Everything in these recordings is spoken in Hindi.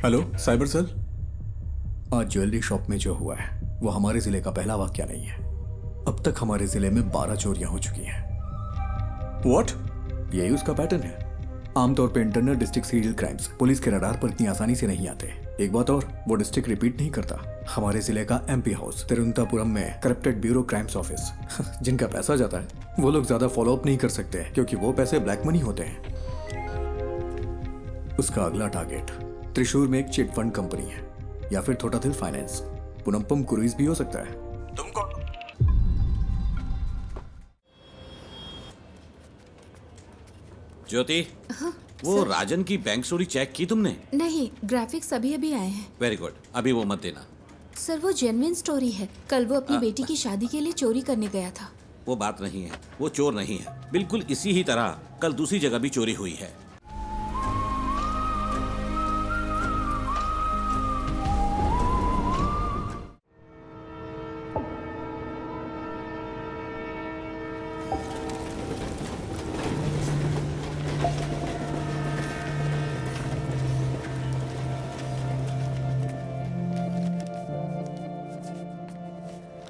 Hello cyber cell. आज ज्वेलरी शॉप में जो हुआ है वो हमारे जिले का पहला वाकया नहीं है। अब तक हमारे जिले में 12 चोरियां हो चुकी हैं। व्हाट? यही उसका पैटर्न है। आमतौर पे internal district serial crimes police के रडार पर इतनी आसानी से नहीं आते। एक बात और, वो डिस्ट्रिक्ट रिपीट नहीं करता। हमारे जिले का एमपी हाउस तिरुवनंतपुरम में करप्टेड ब्यूरो क्राइम्स ऑफिस जिनका पैसा जाता है वो लोग ज्यादा फॉलो अप नहीं कर सकते क्योंकि वो पैसे ब्लैक मनी होते हैं। उसका अगला टारगेट त्रिशूर में एक चिट फंड कंपनी है या फिर थोटाथिल फाइनेंस। पुनम्पम क्रूइज भी हो सकता है। तुम कौन? ज्योति, वो राजन की बैंक चोरी चेक की तुमने? नहीं, ग्राफिक्स अभी अभी आए हैं। वेरी गुड, अभी वो मत देना। सर वो जेन्युइन स्टोरी है। कल वो अपनी बेटी की शादी के लिए चोरी करने गया था। वो बात नहीं है, वो चोर नहीं है। बिल्कुल इसी ही तरह कल दूसरी जगह भी चोरी हुई है।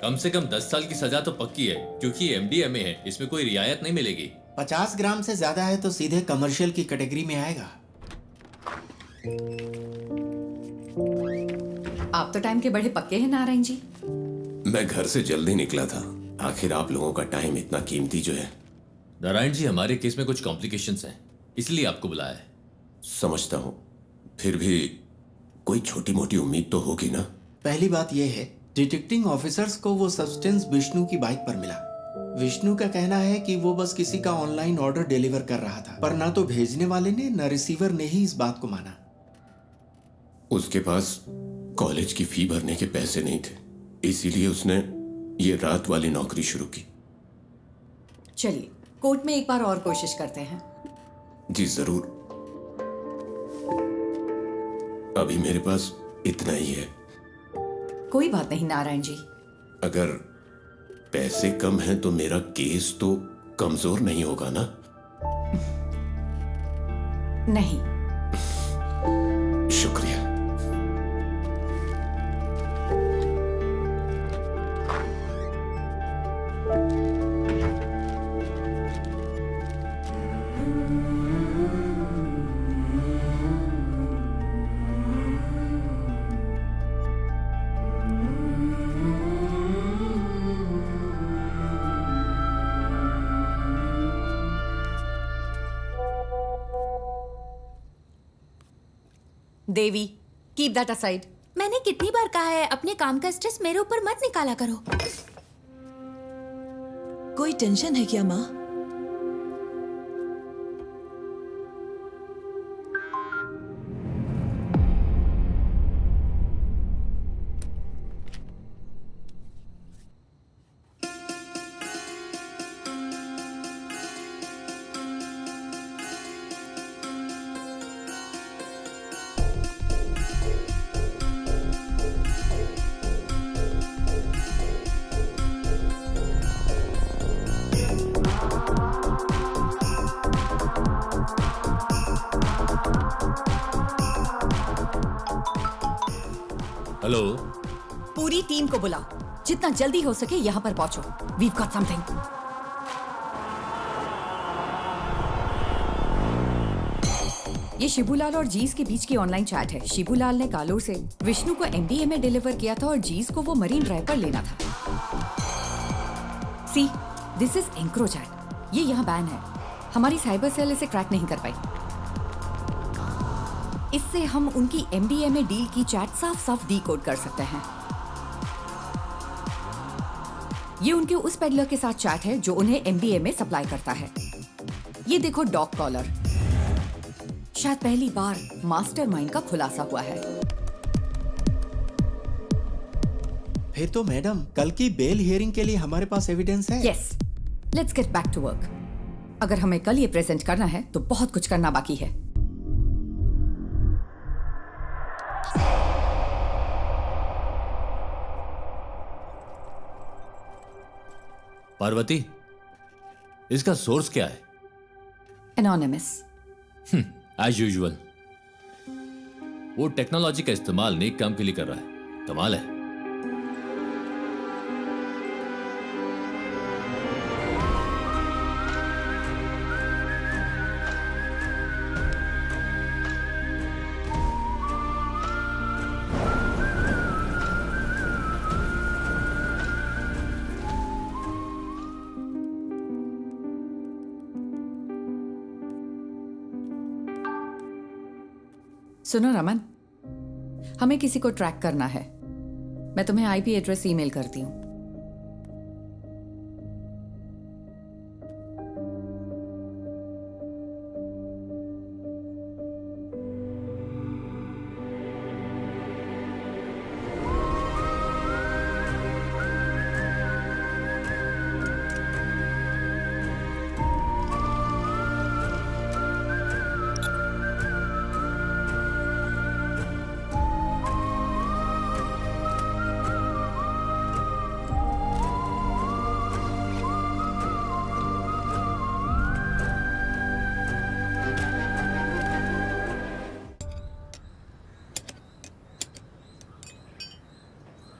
कम से कम 10 साल की सजा तो पक्की है क्योंकि एमडीएमए है, इसमें कोई रियायत नहीं मिलेगी। 50 ग्राम से ज्यादा है तो सीधे कमर्शियल की कैटेगरी में आएगा। आप तो टाइम के बड़े पक्के हैं नारायण जी। मैं घर से जल्दी निकला था। आखिर आप लोगों का टाइम इतना कीमती जो है। नारायण जी, हमारे केस में कुछ कॉम्प्लिकेशंस हैं, इसलिए आपको बुलाया है। समझता हूँ, फिर भी कोई छोटी मोटी उम्मीद तो होगी ना। पहली बात यह है, डिटेक्टिंग ऑफिसर्स को वो सब्सटेंस विष्णु की बाइक पर मिला। विष्णु का कहना है कि वो बस किसी का ऑनलाइन ऑर्डर डिलीवर कर रहा था, पर ना तो भेजने वाले ने न रिसीवर ने ही इस बात को माना। उसके पास कॉलेज की फी भरने के पैसे नहीं थे, इसीलिए उसने ये रात वाली नौकरी शुरू की। चलिए कोर्ट में एक बार और कोशिश करते हैं। जी जरूर। अभी मेरे पास इतना ही है। कोई बात नहीं नारायण जी। अगर पैसे कम हैं तो मेरा केस तो कमजोर नहीं होगा ना? नहीं। शुक्रिया। देवी, कीप दैट असाइड। मैंने कितनी बार कहा है अपने काम का स्ट्रेस मेरे ऊपर मत निकाला करो। कोई टेंशन है क्या माँ? हेलो, पूरी टीम को बुला, जितना जल्दी हो सके यहाँ पर पहुंचो। We've got something. ये शिबूलाल और जीस के बीच की ऑनलाइन चैट है। शिबूलाल ने कालूर से विष्णु को एमडीएमए डिलीवर किया था और जीस को वो मरीन ड्राइव पर लेना था। सी, दिस इज एंक्रोचैट। ये यहाँ बैन है। हमारी साइबर सेल इसे क्रैक नहीं कर पाई। इससे हम उनकी एमडीएमए डील की चैट साफ साफ डीकोड कर सकते हैं। ये उनके उस पेडलर के साथ चैट है जो उन्हें एमडीएमए सप्लाई करता है। ये देखो डॉग कॉलर। शायद पहली बार मास्टरमाइंड का खुलासा हुआ है। फिर तो मैडम, कल की बेल हियरिंग के लिए हमारे पास एविडेंस है। Yes, let's get back to work. अगर हमें कल ये प्रेजेंट करना है तो बहुत कुछ करना बाकी है। पार्वती, इसका सोर्स क्या है? एनोनिमस। As usual. वो टेक्नोलॉजी का इस्तेमाल नेक काम के लिए कर रहा है। कमाल है। सुनो रमन, हमें किसी को ट्रैक करना है। मैं तुम्हें आईपी एड्रेस ईमेल करती हूँ।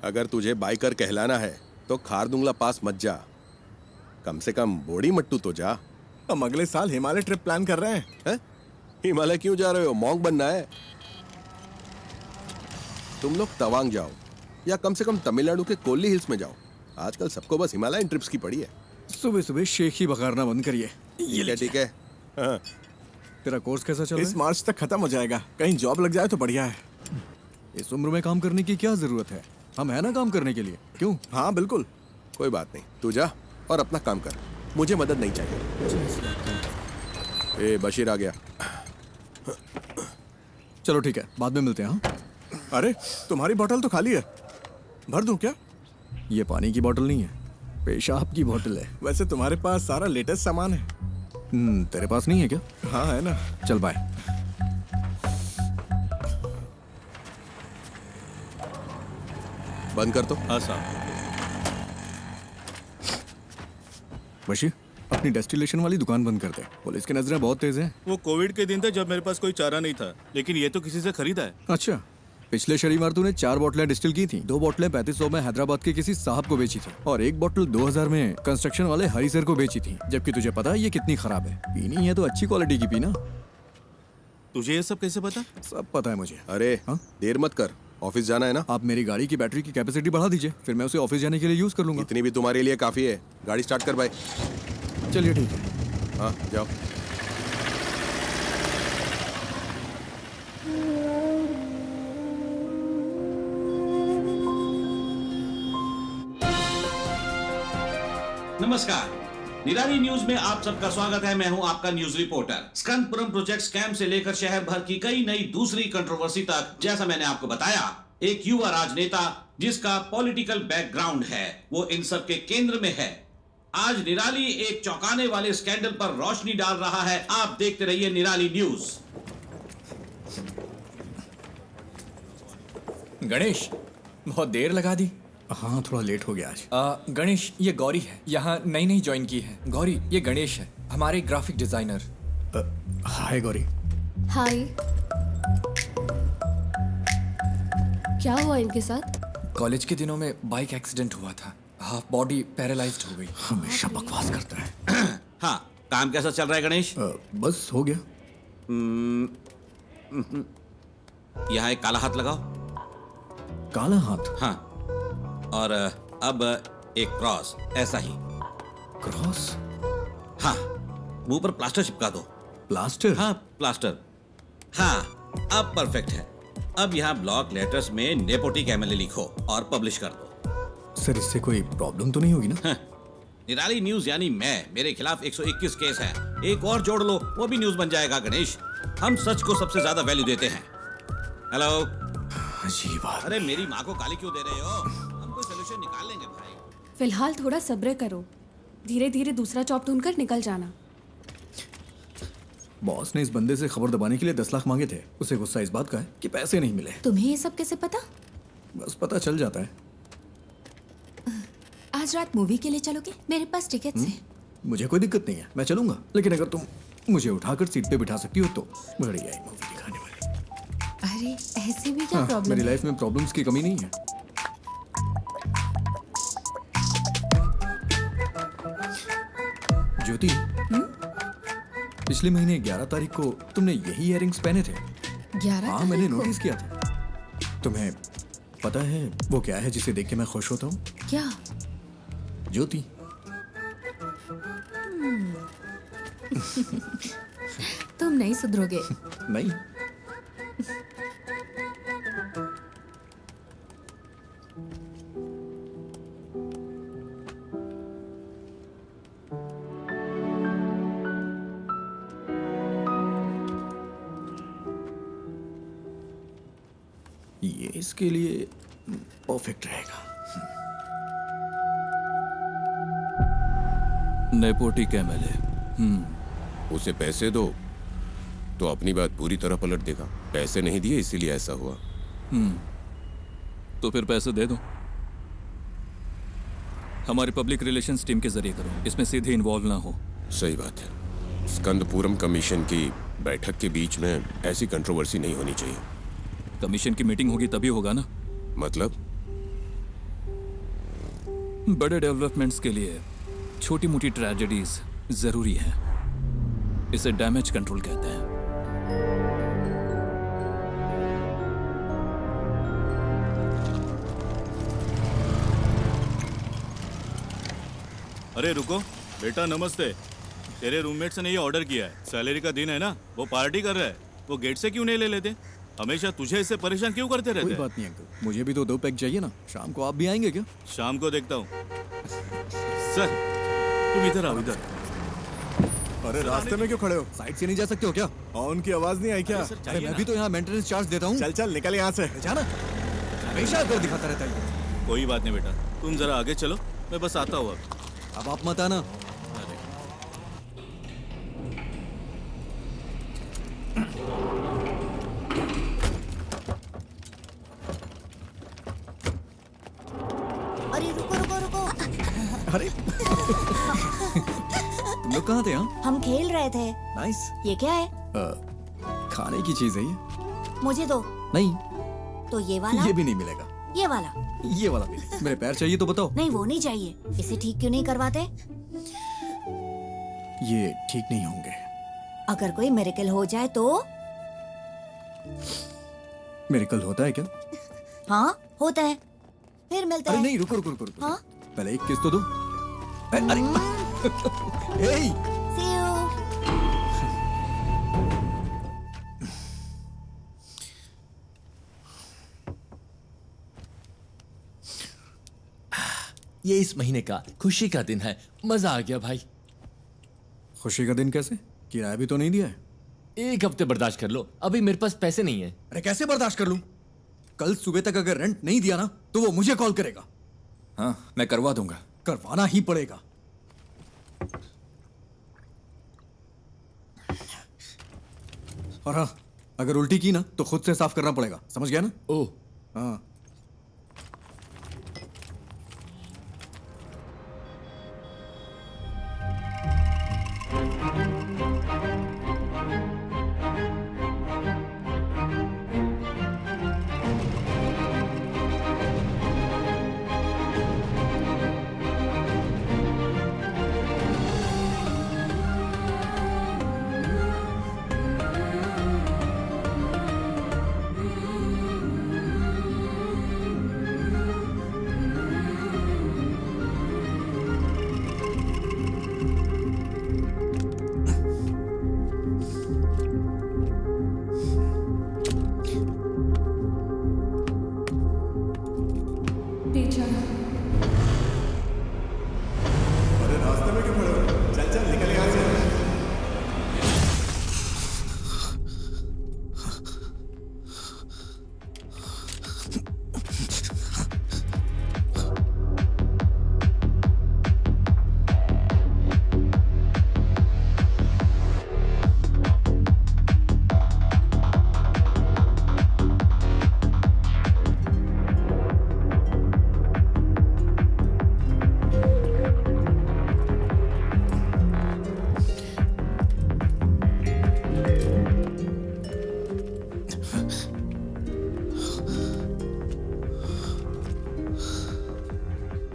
अगर तुझे बाइकर कहलाना है तो खारदुंगला पास मत जा, कम से कम बोड़ी मट्टू तो जा। हम अगले साल हिमालय ट्रिप प्लान कर रहे हैं। हिमालय क्यों जा रहे हो? मॉन्क बनना है? तुम लोग तवांग जाओ या कम से कम तमिलनाडु के कोल्ली हिल्स में जाओ। आजकल सबको बस हिमालयन ट्रिप्स की पड़ी है। सुबह सुबह शेख ही बघारना बंद करिए। ठीक है। हाँ। तेरा कोर्स कैसा चल रहा है? इस मार्च तक खत्म हो जाएगा। कहीं जॉब लग जाए तो बढ़िया है। इस उम्र में काम करने की क्या जरूरत है? हम है ना काम करने के लिए। क्यों? हाँ बिल्कुल। कोई बात नहीं, तू जा और अपना काम कर, मुझे मदद नहीं चाहिए। ए बशीर आ गया। चलो ठीक है, बाद में मिलते हैं। हाँ? अरे तुम्हारी बोतल तो खाली है, भर दूं क्या? ये पानी की बोतल नहीं है, पेशाब की बोतल है। वैसे तुम्हारे पास सारा लेटेस्ट सामान है। तेरे पास नहीं है क्या? हाँ है ना। चल बाय। बंद कर तो। हाँ साहब। बशीर, अपनी डेस्टिलेशन वाली दुकान बंद कर दे। पुलिस की नजरें बहुत तेज हैं। वो कोविड के दिन थे जब मेरे पास कोई चारा नहीं था, लेकिन ये तो किसी से खरीदा है। अच्छा, पिछले शनिवार तूने 4 बोतलें डिस्टिल की थी। 2 बोतलें 3500 में हैदराबाद के किसी साहब को बेची थी और 1 बोतल 2000 में कंस्ट्रक्शन वाले हरी सर को बेची थी। जबकि तुझे पता है ये कितनी खराब है। पीनी है तो अच्छी क्वालिटी की पीना। तुझे ये सब कैसे पता? सब पता है मुझे। अरे देर मत कर, ऑफिस जाना है ना। आप मेरी गाड़ी की बैटरी की कैपेसिटी बढ़ा दीजिए, फिर मैं उसे ऑफिस जाने के लिए यूज कर लूंगा। इतनी भी तुम्हारे लिए काफी है। गाड़ी स्टार्ट कर भाई। चलिए ठीक है। हाँ जाओ। नमस्कार, निराली न्यूज में आप सबका स्वागत है। मैं हूं आपका न्यूज रिपोर्टर। स्कंदपुरम प्रोजेक्ट स्कैम से लेकर शहर भर की कई नई दूसरी कंट्रोवर्सी तक, जैसा मैंने आपको बताया, एक युवा राजनेता जिसका पॉलिटिकल बैकग्राउंड है, वो इन सब के केंद्र में है। आज निराली एक चौंकाने वाले स्कैंडल पर रोशनी डाल रहा है। आप देखते रहिए निराली न्यूज। गणेश, बहुत देर लगा दी। हाँ थोड़ा लेट हो गया आज। गणेश, ये गौरी है, यहाँ नई ज्वाइन की है। गौरी, ये गणेश है, हमारे ग्राफिक डिजाइनर। हाय गौरी। हाय। क्या हुआ इनके साथ? कॉलेज के दिनों में बाइक एक्सीडेंट हुआ था, हाफ बॉडी पैरालाइज्ड हो गई। हमेशा बकवास करता है। हाँ, काम कैसा चल रहा है गणेश? बस हो गया। यहाँ एक काला हाथ लगाओ। काला हाथ? हाँ, और अब एक क्रॉस, ऐसा ही। क्रॉस? हाँ, मुंह पर प्लास्टर चिपका दो। प्लास्टर? हाँ प्लास्टर। हाँ, अब परफेक्ट है। अब यहाँ ब्लॉक लेटर्स में नेपोटिक एमएलए लिखो और पब्लिश कर दो। सर इससे कोई प्रॉब्लम तो नहीं होगी ना? हाँ, निराली न्यूज यानी मेरे खिलाफ 121 केस है। एक और जोड़ लो, वो भी न्यूज बन जाएगा। गणेश, हम सच को सबसे ज्यादा वैल्यू देते हैं। हेलो। अजीब बात। अरे मेरी माँ को गाली क्यों दे रहे हो? हम कोई सोल्यूशन निकाल लेंगे भाई। फिलहाल थोड़ा सब्र करो, धीरे धीरे दूसरा जॉब ढूंढकर निकल जाना। बॉस ने इस बंदे से खबर दबाने के लिए 10 लाख मांगे थे। उसे गुस्सा इस बात का है कि पैसे नहीं मिले। तुम्हें ये सब कैसे पता? बस पता चल जाता है। आज रात मूवी के लिए चलोगे? मेरे पास टिकट्स हैं। मुझे कोई दिक्कत नहीं है, मैं चलूंगा। लेकिन अगर तुम मुझे उठाकर सीट पे बिठा सकती हो तो बढ़िया मूवी दिखाने वाली। अरे ऐसे भी क्या हाँ, प्रॉब्लम मेरी है? लाइफ में प्रॉब्लम्स की कमी नहीं है। ज्योति, पिछले महीने 11 तारीख को तुमने यही इयररिंग्स पहने थे। 11 हाँ, मैंने तारीख को? नोटिस किया था। तुम्हें पता है वो क्या है जिसे देख के मैं खुश होता हूँ? क्या? ज्योति। तुम नहीं सुधरोगे। नहीं। ये इसके लिए परफेक्ट रहेगा। नेपोटिक एमएलए। उसे पैसे दो तो अपनी बात पूरी तरह पलट देगा। पैसे नहीं दिए इसीलिए ऐसा हुआ। तो फिर पैसे दे दो। हमारी पब्लिक रिलेशंस टीम के जरिए करो, इसमें सीधे इन्वॉल्व ना हो। सही बात है। स्कंदपुरम कमीशन की बैठक के बीच में ऐसी कंट्रोवर्सी नहीं होनी चाहिए। कमीशन की मीटिंग होगी तभी होगा ना। मतलब? बड़े डेवलपमेंट्स के लिए छोटी मोटी ट्रेजेडीज जरूरी है। इसे डैमेज कंट्रोल कहते हैं। अरे रुको बेटा, नमस्ते। तेरे रूममेट्स ने ये ऑर्डर किया है। सैलरी का दिन है ना, वो पार्टी कर रहा है। वो गेट से क्यों नहीं ले लेते? हमेशा तुझे इससे परेशान क्यों करते रहते कोई हैं? बात नहीं अंकल, मुझे भी तो 2 पैक चाहिए ना। शाम को आप भी आएंगे क्या? शाम को देखता हूँ। सर तुम इधर आओ, इधर। अरे रास्ते में क्यों खड़े हो? साइड से नहीं जा सकते हो क्या? और उनकी आवाज नहीं आई क्या? अरे मैं भी तो यहाँ मेंटेनेंस चार्ज देता हूँ। चल चल निकल यहाँ से। जाना हमेशा अगर दिखाता रहता है। कोई बात नहीं बेटा, तुम जरा आगे चलो, मैं बस आता हूँ अब। आप मत आना। अरे रुको रुको रुको। अरे तुम लोग कहाँ थे? हाँ, हम खेल रहे थे। नाइस। ये क्या है? खाने की चीज है ये। मुझे दो। नहीं, तो ये वाला? ये भी नहीं मिलेगा। ये वाला? ये वाला भी नहीं। मेरे पैर चाहिए तो बताओ। नहीं वो नहीं चाहिए। इसे ठीक क्यों नहीं करवाते? ये ठीक नहीं होंगे। अगर कोई मिरेकल हो जाए तो? मिरेकल होता है क्या? हाँ होता है। फिर मिलता अरे है। नहीं, रुको रुको रुको रुको। हाँ? पहले एक किस तो दो। अरे हे, See you. ये इस महीने का खुशी का दिन है। मजा आ गया भाई। खुशी का दिन कैसे? किराया भी तो नहीं दिया है। 1 हफ्ते बर्दाश्त कर लो, अभी मेरे पास पैसे नहीं है। अरे कैसे बर्दाश्त कर लूं? कल सुबह तक अगर रेंट नहीं दिया ना तो वो मुझे कॉल करेगा। हाँ, मैं करवा दूंगा। करवाना ही पड़ेगा। और हाँ, अगर उल्टी की ना तो खुद से साफ करना पड़ेगा। समझ गया ना? ओह हाँ।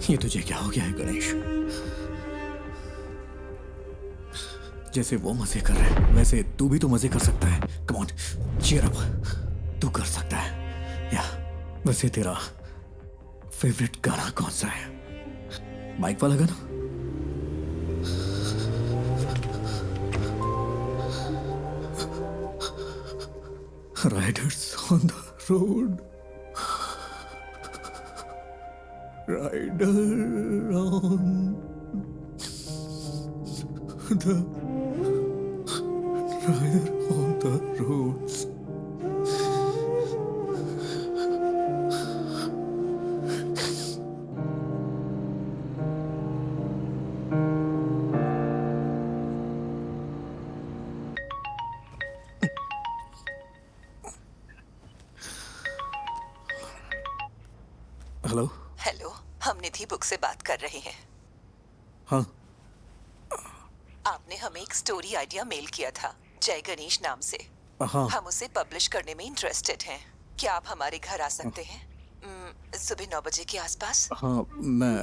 ये तुझे क्या हो गया है गणेश? जैसे वो मजे कर रहे हैं वैसे तू भी तो मजे कर सकता है। कम ऑन, चीयर अप, तू कर सकता है। या वैसे तेरा फेवरेट गाना कौन सा है? बाइक वाला गाना? Riders on the road, rider on the rider on the roads. Hello. Hello, हम निधि बुक से बात कर रहे हैं। हाँ, आपने हमें एक स्टोरी आइडिया मेल किया था जय गणेश नाम से। हाँ। हम उसे पब्लिश करने में इंटरेस्टेड हैं। क्या आप हमारे घर आ सकते हैं सुबह 9 बजे के आसपास? हाँ, मैं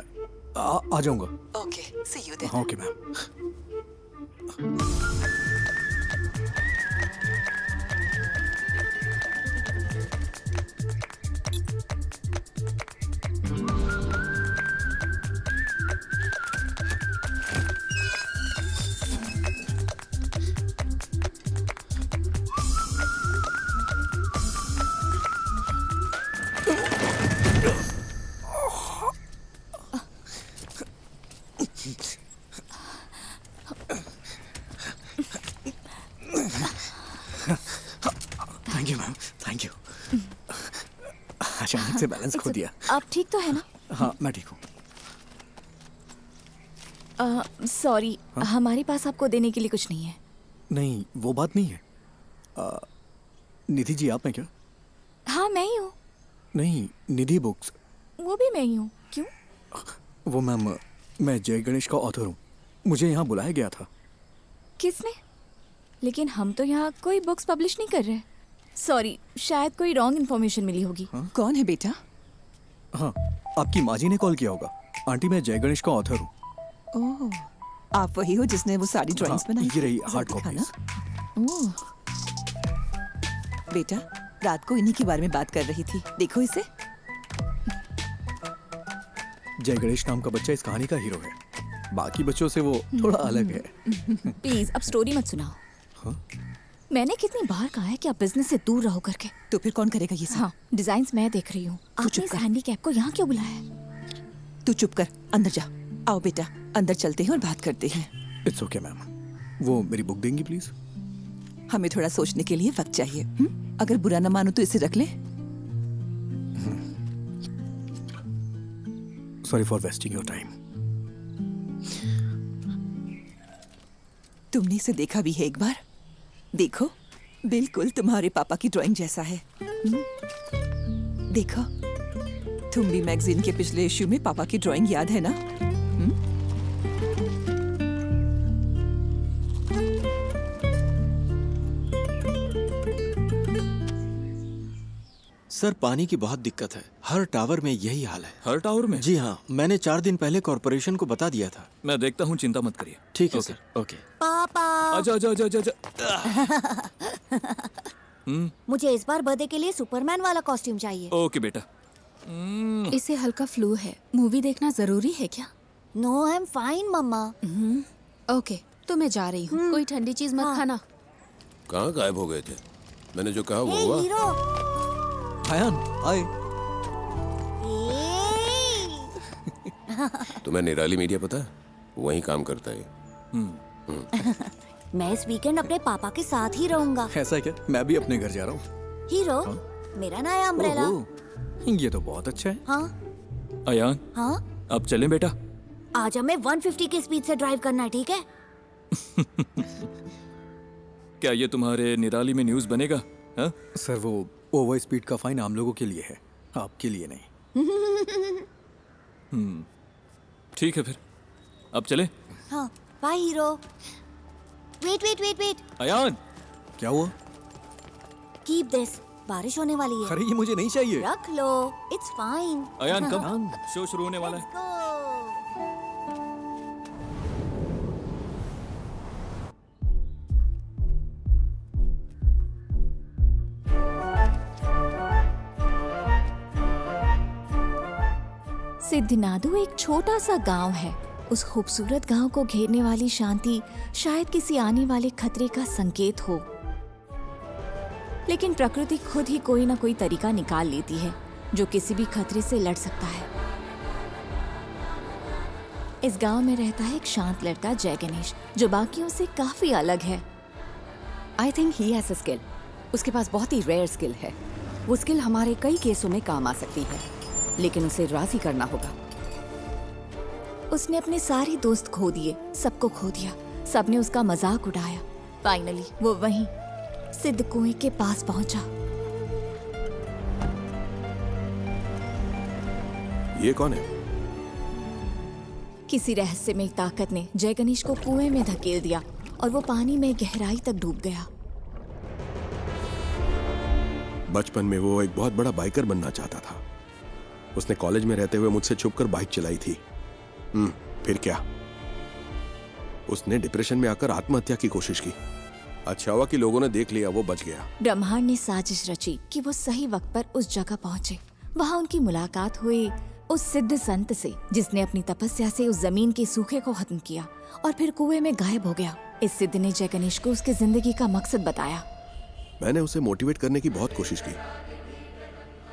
आ जाऊंगा। Okay, see you then. हाँ, okay ma'am. Thank you ma'am, thank you. अचानक से बैलेंस खो दिया। आप ठीक तो है ना? हाँ, मैं ठीक हूँ। सॉरी, हमारे पास आपको देने के लिए कुछ नहीं है। नहीं, वो बात नहीं है। निधि जी, आप हैं क्या? हाँ, मैं ही हूँ। नहीं, निधि बुक्स। वो भी मैं ही हूँ। क्यों? वो मैम, मैं जय गणेश का ऑथर हूँ। मुझे यहाँ बुलाया गया था। किसने? लेकिन हम तो यहाँ कोई बुक्स पब्लिश नहीं कर रहे। सॉरी, शायद कोई रॉन्ग इन्फॉर्मेशन मिली होगी। कौन है बेटा? हाँ, आपकी माँ जी ने कॉल किया होगा। आंटी, मैं जय गणेश का ऑथर हूँ। ओह, आप वही हो जिसने वो सारी ड्राइंग्स बनाई? ये रही जरा हार्ड दिखाना। कॉपीज। ओह, बेटा, रात को इन्हीं के बारे में बात कर रही थी। देखो इसे। जय गणेश नाम का बच्चा इस कहानी का हीरो है। बाकी बच्चों से वो थोड़ा अलग है। प्लीज अब स्टोरी मत सुनाओ। मैंने कितनी बार कहा है कि आप बिजनेस से दूर रहो करके। तो फिर कौन करेगा ये सब? हाँ, डिजाइन्स मैं देख रही हूँ। आपने इस हैंडीकैप को यहाँ क्यों बुलाया है? तू चुप कर, अंदर जा। आओ बेटा, अंदर चलते हैं और बात करते हैं। It's okay ma'am. वो मेरी बुक देंगी प्लीज? हमें थोड़ा सोचने के लिए वक्त चाहिए। अगर बुरा न मानो तो इसे रख ले। Sorry for wasting your time. तुमने इसे देखा भी है एक बार? देखो, बिल्कुल तुम्हारे पापा की ड्राइंग जैसा है। देखो, तुम भी मैगजीन के पिछले इश्यू में पापा की ड्राइंग याद है ना? सर, पानी की बहुत दिक्कत है। हर टावर में यही हाल है। हर टावर में? जी हाँ, मैंने 4 दिन पहले कॉर्पोरेशन को बता दिया था। मैं देखता हूँ, चिंता मत करिए। ठीक है ओके। सर। ओके। पापा, आजा आजा आजा आजा। मुझे इस बार बर्थडे के लिए सुपरमैन वाला कॉस्ट्यूम चाहिए। ओके बेटा। इसे हल्का फ्लू है। मूवी देखना जरूरी है क्या? No, I am fine mamma. Okay, तो मैं जा रही हूँ। कोई ठंडी चीज मत खाना। कहाँ गायब हो गए थे? मैंने जो कहा वो हे हुआ। हीरो। हायान, आए। तुम्हें निराली मीडिया पता है? वहीं काम करता है। मैं इस वीकेंड अपने पापा के साथ ही रहूंगा। ऐसा क्या? मैं भी अपने घर जा रहा हूँ। हीरो, मेरा नया अम्ब्रेला। ये तो बहुत अच्छा है। हाँ अयान, हाँ, अब चलें बेटा? आज हमें 150 की स्पीड से ड्राइव करना है, ठीक है? क्या ये तुम्हारे निराली में न्यूज़ बनेगा? हाँ? सर, वो ओवर स्पीड का फाइन आम लोगों के लिए है, आपके लिए नहीं। ठीक है फिर, अब चले? हाँ, bye hero. Wait wait wait wait. Ayaan, क्या हुआ? कीप दिस, बारिश होने वाली है। अरे, ये मुझे नहीं चाहिए। रख लो, इट्स फाइन। अयान कब शो शुरू होने वाला है? Go. सिद्धनादु एक छोटा सा गांव है। उस खूबसूरत गांव को घेरने वाली शांति शायद किसी आने वाले खतरे का संकेत हो, लेकिन प्रकृति खुद ही कोई ना कोई तरीका निकाल लेती है जो किसी भी खतरे से लड़ सकता है। इस गांव में रहता है एक शांत लड़का जय गणेश, जो बाकियों से काफी अलग है। I think he has a skill. उसके पास बहुत ही रेयर स्किल है। वो स्किल हमारे कई केसों में काम आ सकती है, लेकिन उसे राजी करना होगा। उसने अपने सारे दोस्त खो दिए, सबको खो दिया, सबने उसका मजाक उड़ाया। फाइनली वो वहीं सिद्ध कुएं के पास पहुंचा। ये कौन है? किसी रहस्यमय ताकत ने जय गणेश को कुएं में धकेल दिया और वो पानी में गहराई तक डूब गया। बचपन में वो एक बहुत बड़ा बाइकर बनना चाहता था। उसने कॉलेज में रहते हुए मुझसे छुपकर बाइक चलाई थी। फिर क्या? उसने डिप्रेशन में आकर आत्महत्या की कोशिश की। अच्छा हुआ कि लोगों ने देख लिया, वो बच गया। ब्रह्मांड ने साजिश रची कि वो सही वक्त पर उस जगह पहुंचे। वहां उनकी मुलाकात हुई उस सिद्ध संत से, जिसने अपनी तपस्या से उस जमीन के सूखे को खत्म किया और फिर कुएं में गायब हो गया। इस सिद्ध ने जय गणेश को उसकी जिंदगी का मकसद बताया। मैंने उसे मोटिवेट करने की बहुत कोशिश की।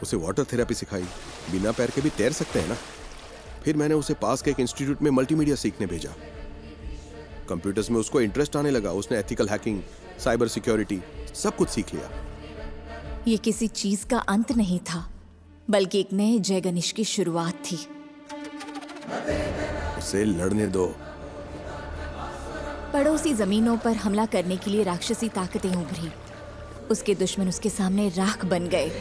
उसे वाटर थेरेपी सिखाई। बिना पैर के भी तैर सकते हैं ना। फिर मैंने उसे पास के एक इंस्टीट्यूट में मल्टीमीडिया सीखने भेजा। कंप्यूटर्स में उसको इंटरेस्ट आने लगा। उसने एथिकल हैकिंग, साइबर सिक्योरिटी सब कुछ सीख लिया। ये किसी चीज का अंत नहीं था, बल्कि एक नए जय गणेश की शुरुआत थी। उसे लड़ने दो। पड़ोसी जमीनों पर हमला करने के लिए राक्षसी ताकतें उभरी। उसके दुश्मन उसके सामने राख बन गए।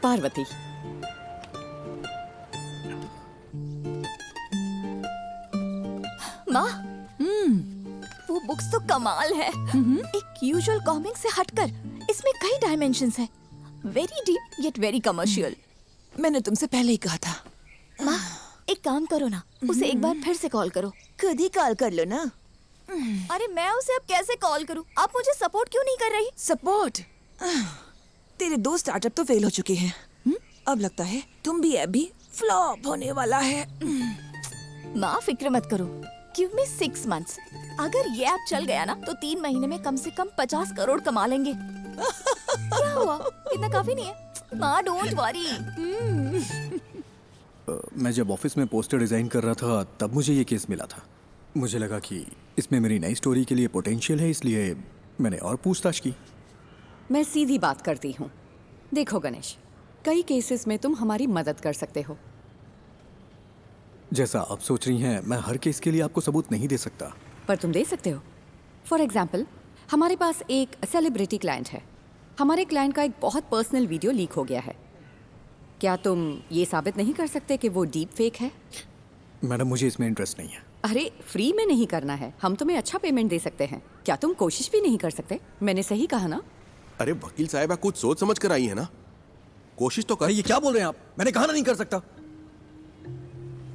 पार्वती, माँ, वो बुक्स तो कमाल है। एक यूजुअल कॉमिक से हटकर इसमें कई डायमेंशंस हैं। Very deep yet very commercial. मैंने तुमसे पहले ही कहा था। माँ, एक काम करो ना, उसे एक बार फिर से कॉल करो। खुद ही कॉल कर लो ना। अरे मैं उसे अब कैसे कॉल करूँ? आप मुझे सपोर्ट क्यों नहीं कर रही? सपोर्ट? तेरे दो स्टार्टअप तो फेल हो चुके हैं। अब लगता है तुम भी ऐप भी फ्लॉप होने वाला है। माँ, फिक्र मत करो। Give me 6 months। अगर ये ऐप चल गया ना तो 3 महीने में कम से कम 50 करोड़ कमा लेंगे। क्या हुआ? इतना काफी नहीं है? माँ, डोंट वरी। मैं जब ऑफिस में पोस्टर डिजाइन कर रहा था तब मुझे ये केस मिला था। मुझे लगा कि इसमें मेरी नई स्टोरी के लिए पोटेंशियल है, इसलिए मैंने और पूछताछ की। मैं सीधी बात करती हूँ। देखो गणेश, कई केसेस में तुम हमारी मदद कर सकते हो। जैसा आप सोच रही हैं, मैं हर केस के लिए आपको सबूत नहीं दे सकता। पर तुम दे सकते हो। फॉर एग्जाम्पल, हमारे पास एक सेलिब्रिटी क्लाइंट है। हमारे क्लाइंट का एक बहुत पर्सनल वीडियो लीक हो गया है। क्या तुम ये साबित नहीं कर सकते कि वो डीप फेक है? मैडम, मुझे इसमें इंटरेस्ट नहीं है। अरे, फ्री में नहीं करना है। हम तुम्हें अच्छा पेमेंट दे सकते हैं। क्या तुम कोशिश भी नहीं कर सकते? मैंने सही कहा ना? अरे वकील साहब, कुछ सोच समझ कर आई है ना। कोशिश तो कर। ये क्या बोल रहे हैं आप? मैंने कहा ना नहीं कर सकता।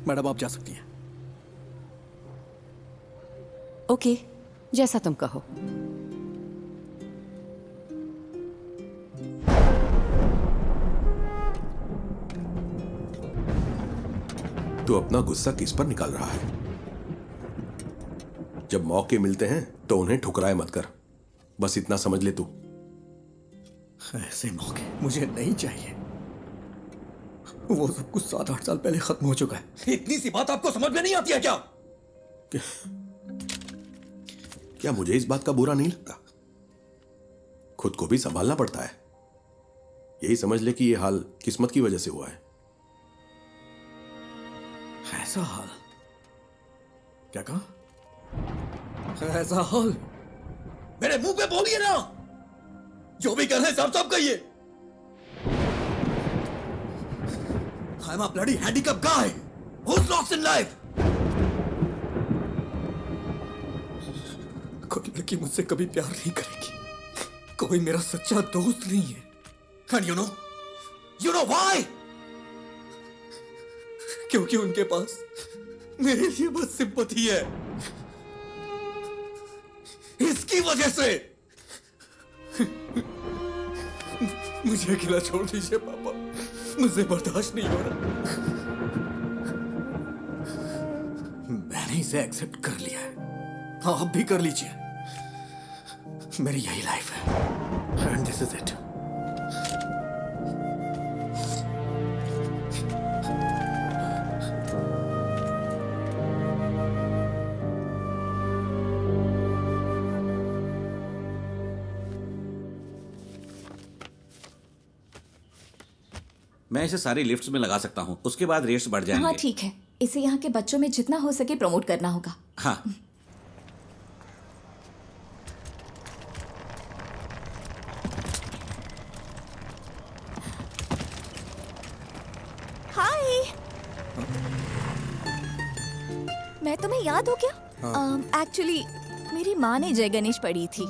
मैडम, आप जा सकती हैं। ओके, जैसा तुम कहो। तू अपना गुस्सा किस पर निकाल रहा है? जब मौके मिलते हैं तो उन्हें ठुकराए मत कर। बस इतना समझ ले तू। ऐसे मौके मुझे नहीं चाहिए। वो सब कुछ 7-8 साल पहले खत्म हो चुका है। इतनी सी बात आपको समझ में नहीं आती है क्या? क्या मुझे इस बात का बुरा नहीं लगता? खुद को भी संभालना पड़ता है। यही समझ ले कि ये हाल किस्मत की वजह से हुआ है। ऐसा हाल? क्या कहा? ऐसा हाल? मेरे मुंह पे बोलिए ना। जो भी कर रहे हैं साफ-साफ कहिए। I'm a bloody handicapped guy who's lost in life. कोई लड़की मुझसे कभी प्यार नहीं करेगी। कोई मेरा सच्चा दोस्त नहीं है। And you know why? क्योंकि उनके पास मेरे लिए बस सिंपैथी है। इसकी वजह से मुझे अकेला छोड़ दीजिए पापा, मुझे बर्दाश्त नहीं हो रहा। मैंने इसे एक्सेप्ट कर लिया है, आप भी कर लीजिए। मेरी यही लाइफ है एंड दिस इज इट। मैं इसे सारी लिफ्ट्स में लगा सकता हूँ, उसके बाद रेट्स बढ़ जाएंगे। हाँ ठीक है, इसे यहाँ के बच्चों में जितना हो सके प्रमोट करना होगा। हाँ। हाय, मैं तुम्हें याद हो क्या? एक्चुअली मेरी माँ ने जय गणेश पढ़ी थी।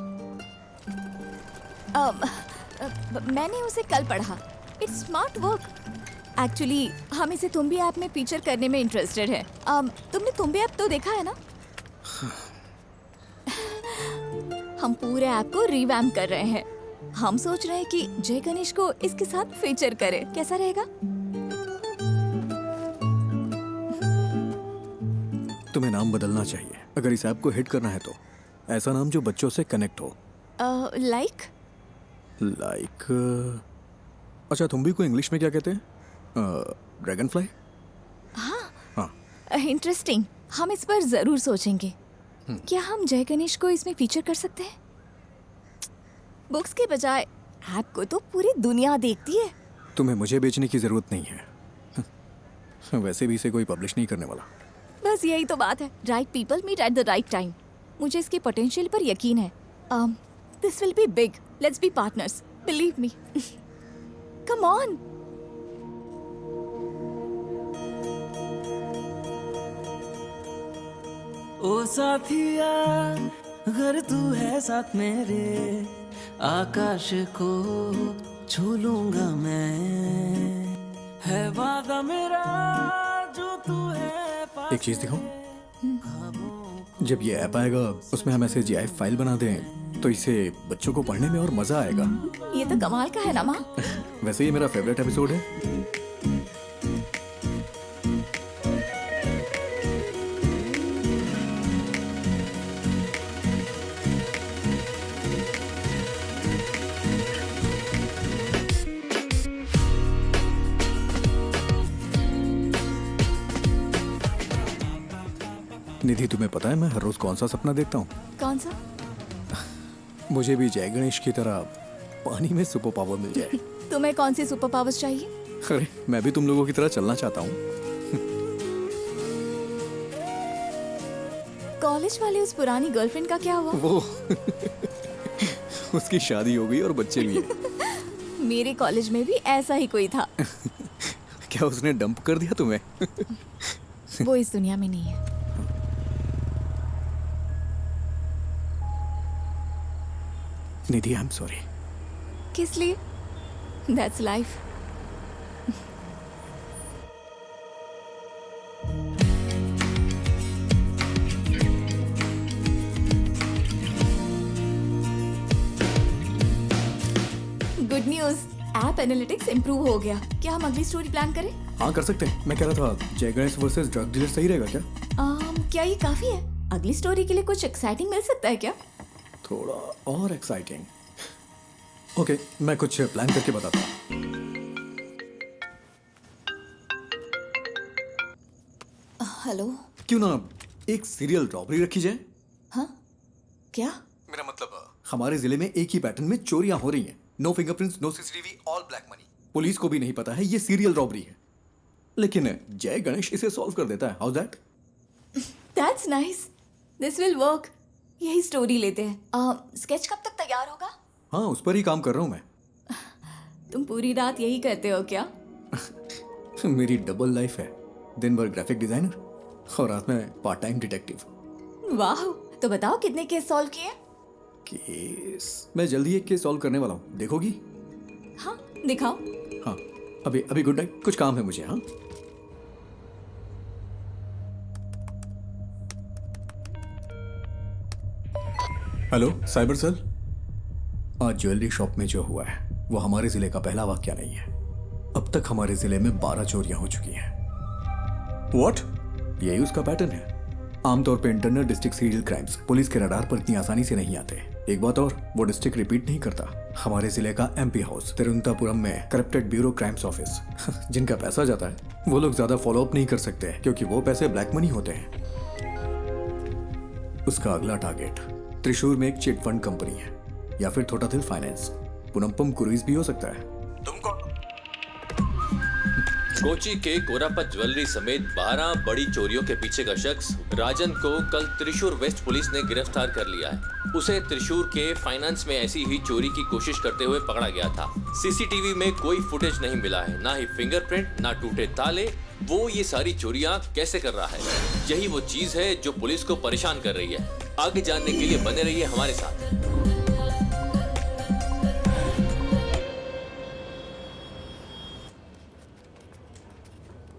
मैंने उसे कल पढ़ा। It's smart work. एक्चुअली हम इसे तुम्बी ऐप में फीचर करने में इंटरेस्टेड है। तुमने तुम्बी ऐप तो देखा है ना? हम पूरे ऐप को रिवैम्प कर रहे हैं। हम सोच रहे हैं कि जय गणेश को इसके साथ फीचर करें, कैसा रहेगा? तुम्हें नाम बदलना चाहिए अगर इस ऐप को हिट करना है तो। ऐसा नाम जो बच्चों से कनेक्ट हो। लाइक अच्छा, तुम भी को इंग्लिश में क्या कहते हैं? Dragon fly. हाँ, इंटरेस्टिंग। हम इस पर जरूर सोचेंगे। क्या हम जय गणेश को इसमें फीचर कर सकते हैं? बुक्स के बजाय ऐप को तो पूरी दुनिया देखती है। तुम्हें मुझे बेचने की जरूरत नहीं है। वैसे भी इसे कोई पब्लिश नहीं करने वाला। बस यही तो बात है। Right people meet at the right time. मुझे इसके पोटेंशियल पर यकीन है। This will be big. Let's be partners, believe me. Come on. ओ साथिया, अगर तू है साथ मेरे, आकाश को छू लूंगा मैं। है वादा मेरा जो तू है। एक चीज दिखाऊं? जब ये ऐप आएगा उसमें हम ऐसे GIF फाइल बना दें तो इसे बच्चों को पढ़ने में और मजा आएगा। ये तो कमाल का है ना माँ। वैसे ये मेरा फेवरेट एपिसोड है। निधि, तुम्हें पता है मैं हर रोज कौन सा सपना देखता हूँ? कौन सा? मुझे भी जय गणेश की तरह पानी में सुपर पावर मिल जाए। तुम्हें कौन सी सुपर पावर्स चाहिए? अरे मैं भी तुम लोगों की तरह चलना चाहता हूँ। कॉलेज वाले उस पुरानी गर्लफ्रेंड का क्या हुआ? वो उसकी शादी हो गई और बच्चे भी हैं। मेरे कॉलेज में भी ऐसा ही कोई था। क्या उसने डंप कर दिया तुम्हें? वो इस दुनिया में नहीं है। निधि, आई एम सॉरी। किस लिए? That's life. Good news, app analytics improve हो गया। क्या हम अगली स्टोरी प्लान करें? हाँ कर सकते हैं। मैं कह रहा था जय गणेश वर्सेस ड्रग डीलर सही रहेगा क्या? क्या ये काफी है? अगली स्टोरी के लिए कुछ एक्साइटिंग मिल सकता है क्या? थोड़ा और एक्साइटिंग। ओके, मैं कुछ प्लान करके बताता हूँ। हेलो। क्यों ना एक सीरियल रॉबरी रखी जाए? हाँ क्या? मेरा मतलब हमारे जिले में एक ही पैटर्न में चोरियां हो रही हैं। No fingerprints, no CCTV, all black money. Police को भी नहीं पता है ये सीरियल रॉबरी है, लेकिन जय गणेश इसे सॉल्व कर देता है। How that? That's nice. This will work. यही स्टोरी लेते हैं। स्केच कब तक तैयार होगा? हाँ, उस पर ही काम कर रहा हूँ मैं। तुम पूरी रात यही करते हो क्या? मेरी डबल लाइफ है। दिन भर ग्राफिक डिजाइनर और रात में पार्ट टाइम डिटेक्टिव। वाह, तो बताओ कितने केस सॉल्व किए? केस मैं जल्दी एक केस सॉल्व करने वाला हूँ, देखोगी? हाँ दिखाओ। हाँ अभी अभी गुड नाइट, कुछ काम है मुझे। हाँ हेलो साइबर सेल। आज ज्वेलरी शॉप में जो हुआ है वो हमारे जिले का पहला वाकया नहीं है। अब तक हमारे जिले में 12 चोरियां हो चुकी हैं। व्हाट? यही उसका पैटर्न है। आमतौर पे internal district serial crimes police के रडार पर इतनी आसानी से नहीं आते। एक बात और, वो डिस्ट्रिक्ट रिपीट नहीं करता। हमारे जिले का एमपी हाउस तिरुवनंतपुरम में करप्टेड ब्यूरो क्राइम्स ऑफिस जिनका पैसा जाता है वो लोग ज्यादा फॉलो अप नहीं कर सकते क्योंकि वो पैसे ब्लैक मनी होते हैं। उसका अगला टारगेट त्रिशूर में एक चिट फंड कंपनी है या फिर थोटाथिल फाइनेंस, पुनम्पम क्रूइज भी हो सकता है। तुम कौन? कोची के कोरापत ज्वेलरी समेत 12 बड़ी चोरियों के पीछे का शख्स राजन को कल त्रिशूर वेस्ट पुलिस ने गिरफ्तार कर लिया है। उसे त्रिशूर के फाइनेंस में ऐसी ही चोरी की कोशिश करते हुए पकड़ा गया था। सीसीटीवी में कोई फुटेज नहीं मिला है, ना ही फिंगरप्रिंट, ना टूटे ताले। वो ये सारी चोरियां कैसे कर रहा है, यही वो चीज है जो पुलिस को परेशान कर रही है। आगे जानने के लिए बने रहिए हमारे साथ।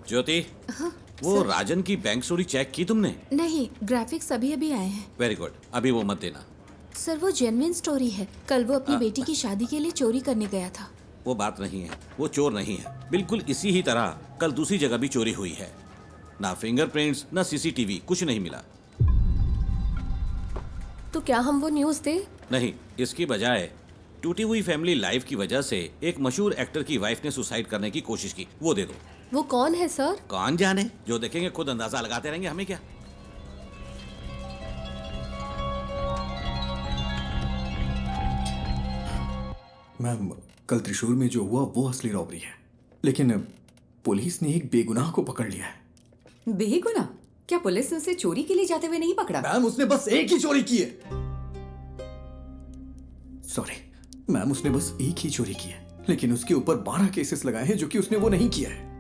ज्योति, वो राजन की बैंक चोरी चेक की तुमने? नहीं, ग्राफिक्स अभी अभी आए हैं। वेरी गुड, अभी वो मत देना। सर वो जेन्युइन स्टोरी है। कल वो अपनी बेटी की शादी के लिए चोरी करने गया था। वो बात नहीं है, वो चोर नहीं है। बिल्कुल इसी ही तरह कल दूसरी जगह भी चोरी हुई है। ना फिंगरप्रिंट्स, ना सीसीटीवी, कुछ नहीं मिला। तो क्या हम वो न्यूज़ दें? नहीं, इसकी बजाय टूटी हुई फैमिली लाइफ की वजह से एक मशहूर एक्टर की वाइफ ने सुसाइड करने की कोशिश की, वो दे दो। वो कौन है सर? कौन जाने, जो देखेंगे खुद अंदाजा लगाते रहेंगे, हमें क्या। मैम, कल त्रिशूर में जो हुआ वो असली रॉबरी है, लेकिन पुलिस ने एक बेगुनाह को पकड़ लिया है। बेगुनाह? क्या पुलिस ने उसे चोरी के लिए जाते हुए नहीं पकड़ा? मैम, उसने बस एक ही चोरी की है। सॉरी मैम, उसने बस एक ही चोरी की है, लेकिन उसके ऊपर 12 केसेस लगाए हैं जो कि उसने वो नहीं किया है।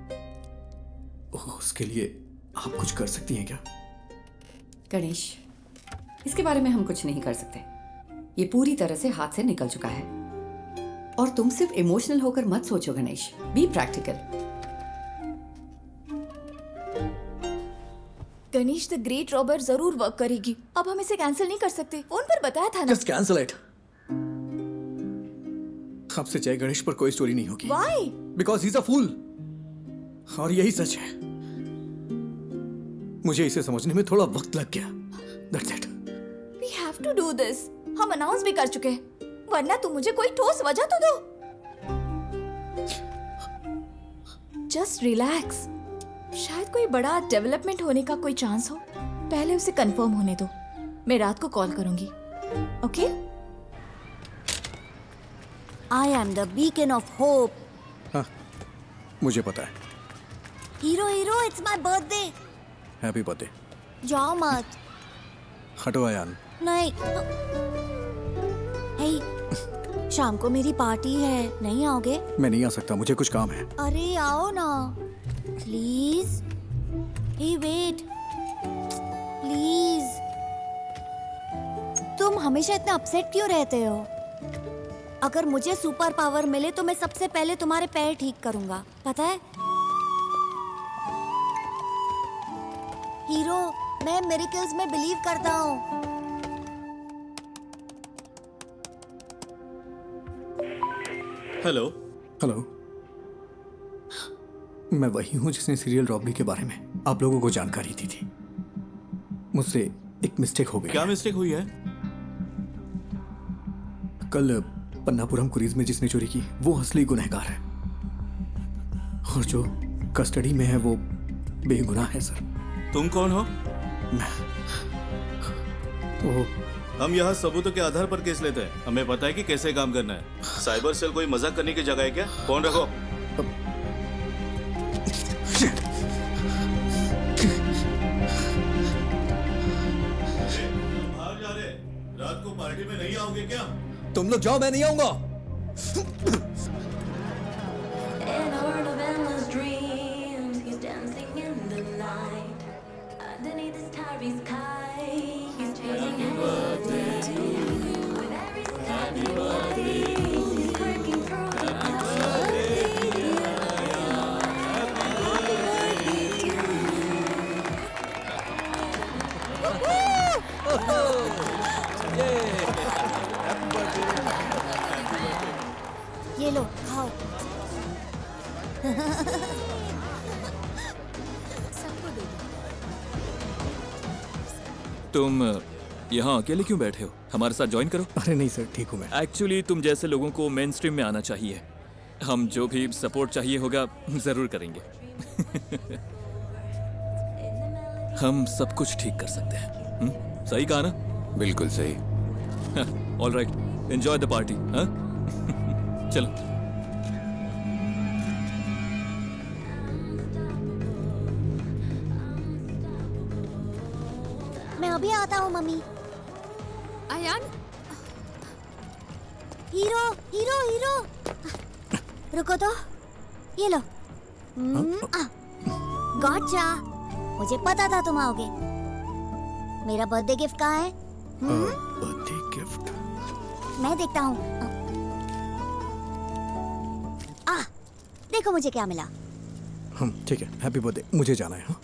उसके लिए आप कुछ कर सकती हैं क्या? गणेश, इसके बारे में हम कुछ नहीं कर सकते। ये पूरी तरह से हाथ से निकल चुका है। और तुम सिर्फ इमोशनल होकर मत सोचो Ganesh, be practical. Ganesh the great robber जरूर वर्क करेगी। अब हम इसे कैंसिल नहीं कर सकते, फोन पर बताया था ना। Just cancel it. आपसे जय गणेश पर कोई स्टोरी नहीं होगी। Why? Because he is a fool. और यही सच है। मुझे इसे समझने में थोड़ा वक्त लग गया। That's it. We have to do this. हम अनाउंस भी कर चुके हैं, वरना तुम मुझे कोई ठोस वजह तो दो। Just relax. शायद कोई बड़ा डेवलपमेंट होने का कोई चांस हो। पहले उसे कंफर्म होने दो। मैं रात को कॉल करूंगी। Okay? I am the beacon of hope. हाँ, मुझे पता है। Hero, it's my birthday. Happy birthday. जाओ मत। हटो आयान। नहीं। हे, शाम को मेरी पार्टी है, नहीं आओगे? मैं नहीं आ सकता, मुझे कुछ काम है। अरे आओ ना, प्लीज। Hey wait, please. तुम हमेशा इतना अपसेट क्यों रहते हो? अगर मुझे सुपर पावर मिले तो मैं सबसे पहले तुम्हारे पैर ठीक करूंगा, पता है? हीरो, मैं मिरेकल्स में बिलीव करता हूँ। हेलो। हेलो, मैं वही हूँ जिसने सीरियल रॉबरी के बारे में आप लोगों को जानकारी दी थी। मुझसे एक मिस्टेक हो गई। क्या मिस्टेक हुई है? कल पन्नापुरम क्रूइज में जिसने चोरी की वो असली गुनहगार है, और जो कस्टडी में है वो बेगुनाह है सर। तुम कौन हो? तो हम यहाँ सबूतों के आधार पर केस लेते हैं। हमें पता है कि कैसे काम करना है। साइबर सेल कोई मजाक करने की जगह है क्या? फोन रखो। बाहर जा रहे, रात को पार्टी में नहीं आओगे क्या? तुम लोग जाओ, मैं नहीं आऊंगा। सबको दे दो। तुम यहाँ अकेले क्यों बैठे हो? हमारे साथ ज्वाइन करो। अरे नहीं सर, ठीक हूँ मैं। एक्चुअली तुम जैसे लोगों को मेन स्ट्रीम में आना चाहिए। हम जो भी सपोर्ट चाहिए होगा जरूर करेंगे। हम सब कुछ ठीक कर सकते हैं। सही कहा ना? बिल्कुल सही। All right, enjoy the party. हाँ चलो। मैं अभी आता हूँ mummy. Ayaan, hero hero hero, रुको तो, ये लो। गॉटचा, मुझे पता था तुम आओगे। मेरा बर्थडे गिफ्ट कहाँ है? बर्थडे गिफ्ट मैं देखता हूँ। देखो मुझे क्या मिला। ठीक है, हैप्पी बर्थडे। मुझे जाना है। हाँ?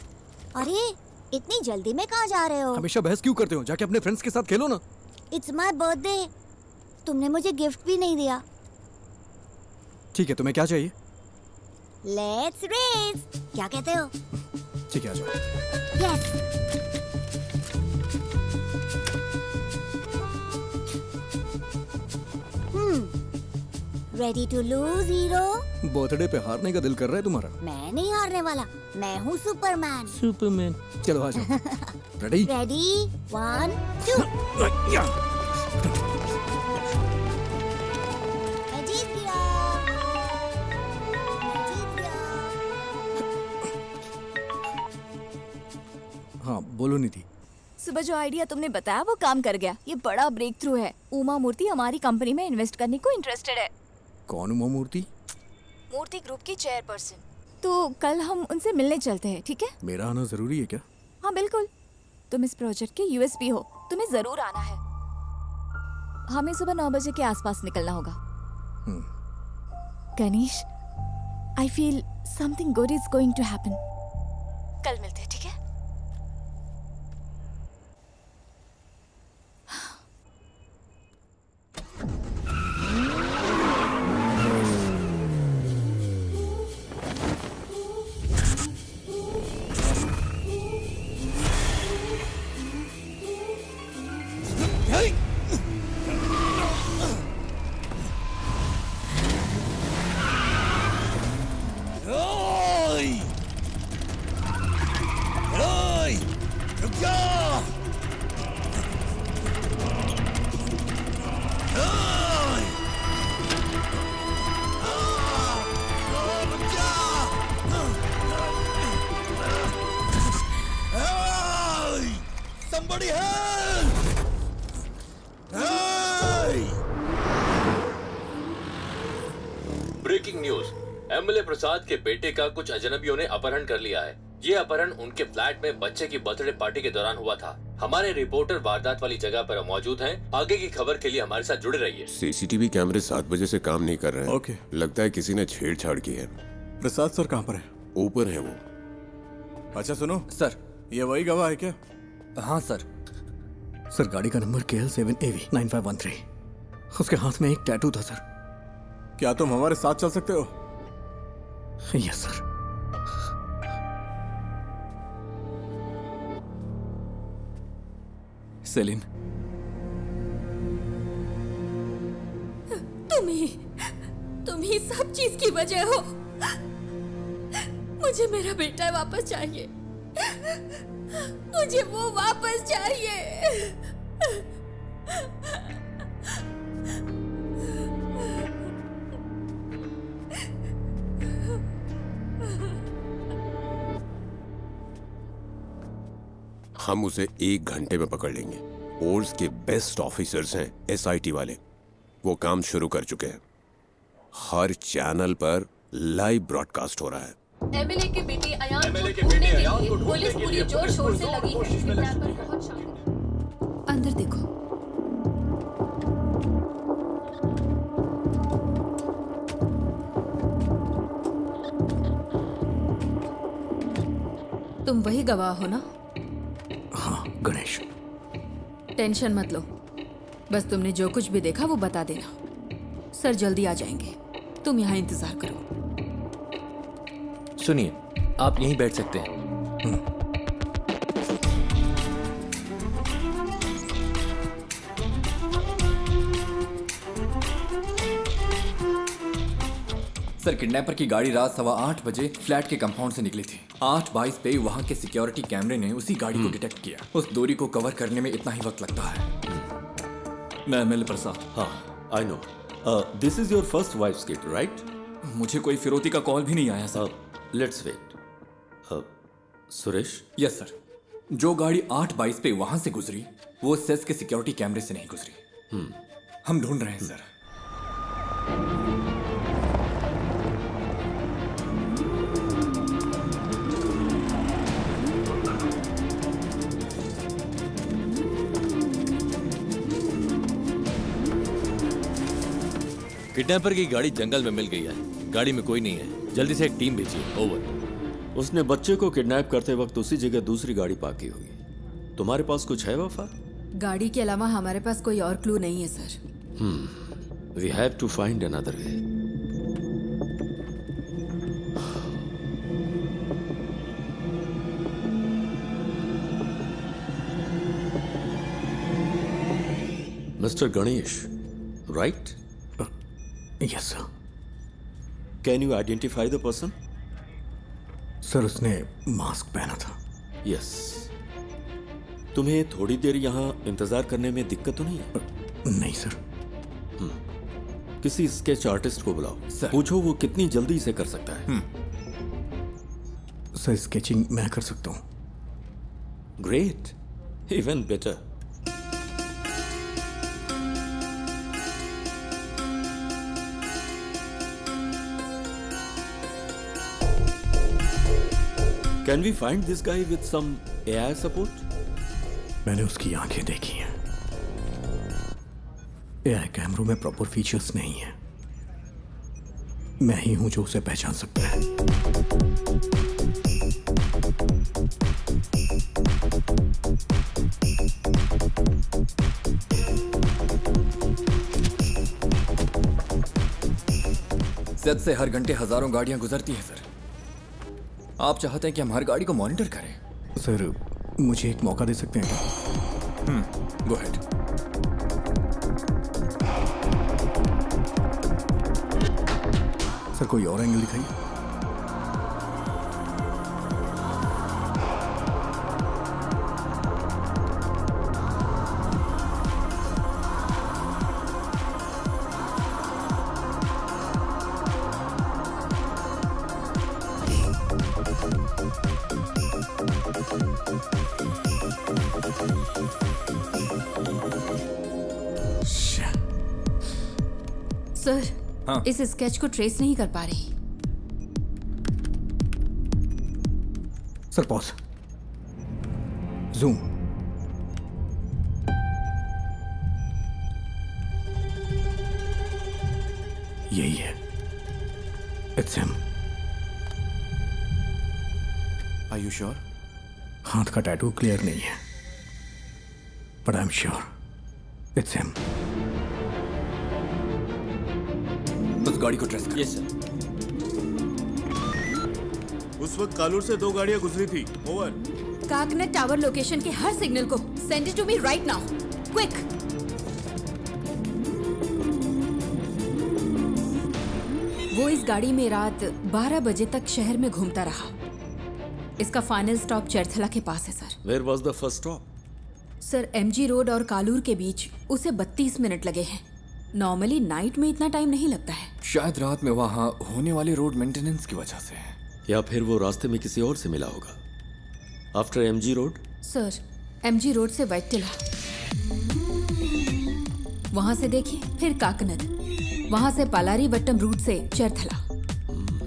अरे इतनी जल्दी में कहाँ जा रहे हो? हमेशा बहस क्यों करते हो? जाके अपने फ्रेंड्स के साथ खेलो ना। इट्स माय बर्थडे, तुमने मुझे गिफ्ट भी नहीं दिया। ठीक है, तुम्हें क्या चाहिए? लेट्स रेस, क्या कहते हो? ठीक है, आ जाओ। Yes. Ready to lose hero? Birthday पे हारने का दिल कर रहा है तुम्हारा? मैं नहीं हारने वाला, मैं हूँ सुपरमैन। सुपरमैन, चलो आ जाओ। रेडी? रेडी, 1 2। मैं जीत गया, मैं जीत गया। हाँ बोलो निधि। सुबह जो आइडिया तुमने बताया वो काम कर गया। ये बड़ा ब्रेक थ्रू है। उमा मूर्ति हमारी कंपनी में इन्वेस्ट करने को इंटरेस्टेड है। कौन उमा मूर्ति? मूर्ति ग्रुप की चेयरपर्सन। तो कल हम उनसे मिलने चलते हैं, ठीक है? मेरा आना जरूरी है क्या? हाँ बिल्कुल, तुम इस प्रोजेक्ट के यूएसपी हो, तुम्हें जरूर आना है। हमें सुबह 9 बजे के आसपास निकलना होगा। Ganesh, I feel something good is going to happen. कल मिलते हैं, ठीक है? ब्रेकिंग न्यूज, एमएलए प्रसाद के बेटे का कुछ अजनबियों ने अपहरण कर लिया है। ये अपहरण उनके फ्लैट में बच्चे की बर्थडे पार्टी के दौरान हुआ था। हमारे रिपोर्टर वारदात वाली जगह पर मौजूद हैं। आगे की खबर के लिए हमारे साथ जुड़े रहिए। सीसीटीवी कैमरे 7 बजे से काम नहीं कर रहे हैं। ओके। लगता है किसी ने छेड़छाड़ की है। प्रसाद सर कहाँ पर है? ऊपर है वो। अच्छा सुनो सर। ये वही गवाह है क्या? हाँ सर। सर गाड़ी का नंबर KL7AV9513। उसके हाथ में एक टैटू था सर। क्या तुम हमारे साथ चल सकते हो? Yes sir. सेलिन, तुम ही सब चीज की वजह हो। मुझे मेरा बेटा वापस चाहिए। मुझे वो वापस चाहिए। हम उसे 1 घंटे में पकड़ लेंगे। फोर्स के बेस्ट ऑफिसर्स हैं SIT वाले। वो काम शुरू कर चुके हैं। हर चैनल पर लाइव ब्रॉडकास्ट हो रहा है। एमएलए के बेटे अयान को ढूंढने के लिए पुलिस पूरी जोर शोर से लगी है। बहुत शांति। अंदर देखो। तुम वही गवाह हो ना? हाँ गणेश। टेंशन मत लो, बस तुमने जो कुछ भी देखा वो बता देना। सर जल्दी आ जाएंगे, तुम यहाँ इंतजार करो। सुनिए, आप यहीं बैठ सकते हैं। सर, किडनैपर की गाड़ी रात 8:15 बजे फ्लैट के कंपाउंड से निकली थी। 8:22 पे वहाँ के सिक्योरिटी कैमरे ने उसी गाड़ी को डिटेक्ट किया। उस दूरी को कवर करने में इतना ही वक्त लगता है। मैं एमएल प्रसाद। हाँ, I know. This is your first wife's kid, right? मुझे कोई फिरौती का कॉल भी नहीं आया sir. Let's wait. Suresh? Yes sir. जो गाड़ी 8:22 पे वहाँ से गुजरी वो सेस के सिक्योरिटी कैमरे से नहीं गुजरी। हम ढूंढ रहे हैं सर। किडनैपर की गाड़ी जंगल में मिल गई है। गाड़ी में कोई नहीं है। जल्दी से एक टीम भेजिए। ओवर। उसने बच्चे को किडनैप करते वक्त उसी जगह दूसरी गाड़ी पार्क की होगी। तुम्हारे पास कुछ है वफा? गाड़ी के अलावा हमारे पास कोई और क्लू नहीं है sir. We have to find another way. Mister Ganesh, right? Yes sir. Can you identify the person? Sir, उसने मास्क पहना था। यस। तुम्हें थोड़ी देर यहाँ इंतजार करने में दिक्कत तो नहीं है? नहीं सर। किसी स्केच आर्टिस्ट को बुलाओ। सर। पूछो वो कितनी जल्दी इसे कर सकता है। सर, स्केचिंग मैं कर सकता हूँ। Great, even better. Can we find this guy with some AI support? मैंने उसकी आंखें देखी हैं। एआई कैमरों में प्रॉपर फीचर्स नहीं है। मैं ही हूं जो उसे पहचान सकता है। सेट से हर घंटे हजारों गाड़ियां गुजरती हैं सर। आप चाहते हैं कि हम हर गाड़ी को मॉनिटर करें? सर, मुझे एक मौका दे सकते हैं क्या? Go ahead. सर, कोई और एंगल दिखाइए। सर, हाँ। इस स्केच को ट्रेस नहीं कर पा रही। Sir, pause. जूम। यही है। It's him. Are you sure? हाथ का टैटू क्लियर नहीं है, but I am sure it's him. उस गाड़ी को ट्रेस कर। Yes sir. उस वक्त कालूर से 2 गाड़ियां गुजरी थी। ओवर। काकनेट टावर लोकेशन के हर सिग्नल को send it to me right now, quick. वो इस गाड़ी में रात 12 बजे तक शहर में घूमता रहा। इसका फाइनल स्टॉप चरथला के पास है sir. Where was the first stop? Sir, MG road और कालूर के बीच उसे 32 मिनट लगे हैं। नॉर्मली नाइट में इतना टाइम नहीं लगता है। शायद रात में वहाँ होने वाले रोड मेंटेनेंस की वजह से है। या फिर वो रास्ते में किसी और से मिला होगा। After MG road? Sir, MG road से वैटिला, वहां से देखिए, फिर काकनद, वहां से पालारी वट्टम रूट से चरथला।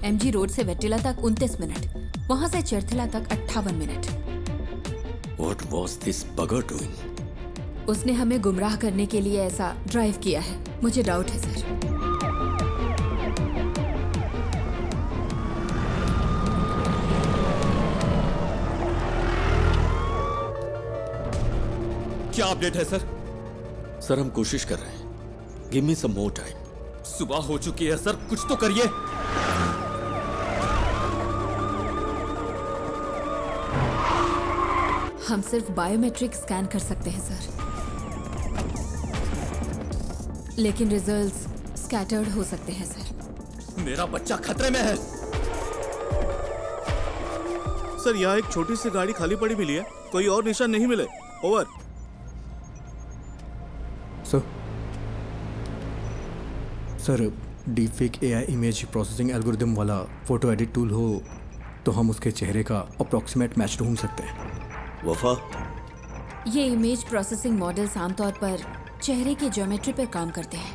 एमजी रोड से वैटिला तक 29 मिनट, वहां से चरथला तक 58 minute. What was this bugger doing? उसने हमें गुमराह करने के लिए ऐसा ड्राइव किया है। मुझे डाउट है सर। क्या अपडेट है सर? सर, हम कोशिश कर रहे हैं। गिव मी सम मोर टाइम। सुबह हो चुकी है सर, कुछ तो करिए। हम सिर्फ बायोमेट्रिक स्कैन कर सकते हैं सर, लेकिन रिजल्ट्स स्कैटर्ड हो सकते हैं सर। मेरा बच्चा खतरे में है। सर यहाँ एक छोटी सी गाड़ी खाली पड़ी मिली है, कोई और निशान नहीं मिले। Over. Sir deepfake AI image processing algorithm वाला फोटो एडिट टूल हो तो हम उसके चेहरे का अप्रॉक्सीमेट मैच ढूंढ सकते हैं। वफा, ये इमेज प्रोसेसिंग मॉडल्स आमतौर पर चेहरे की ज्योमेट्री पर काम करते हैं,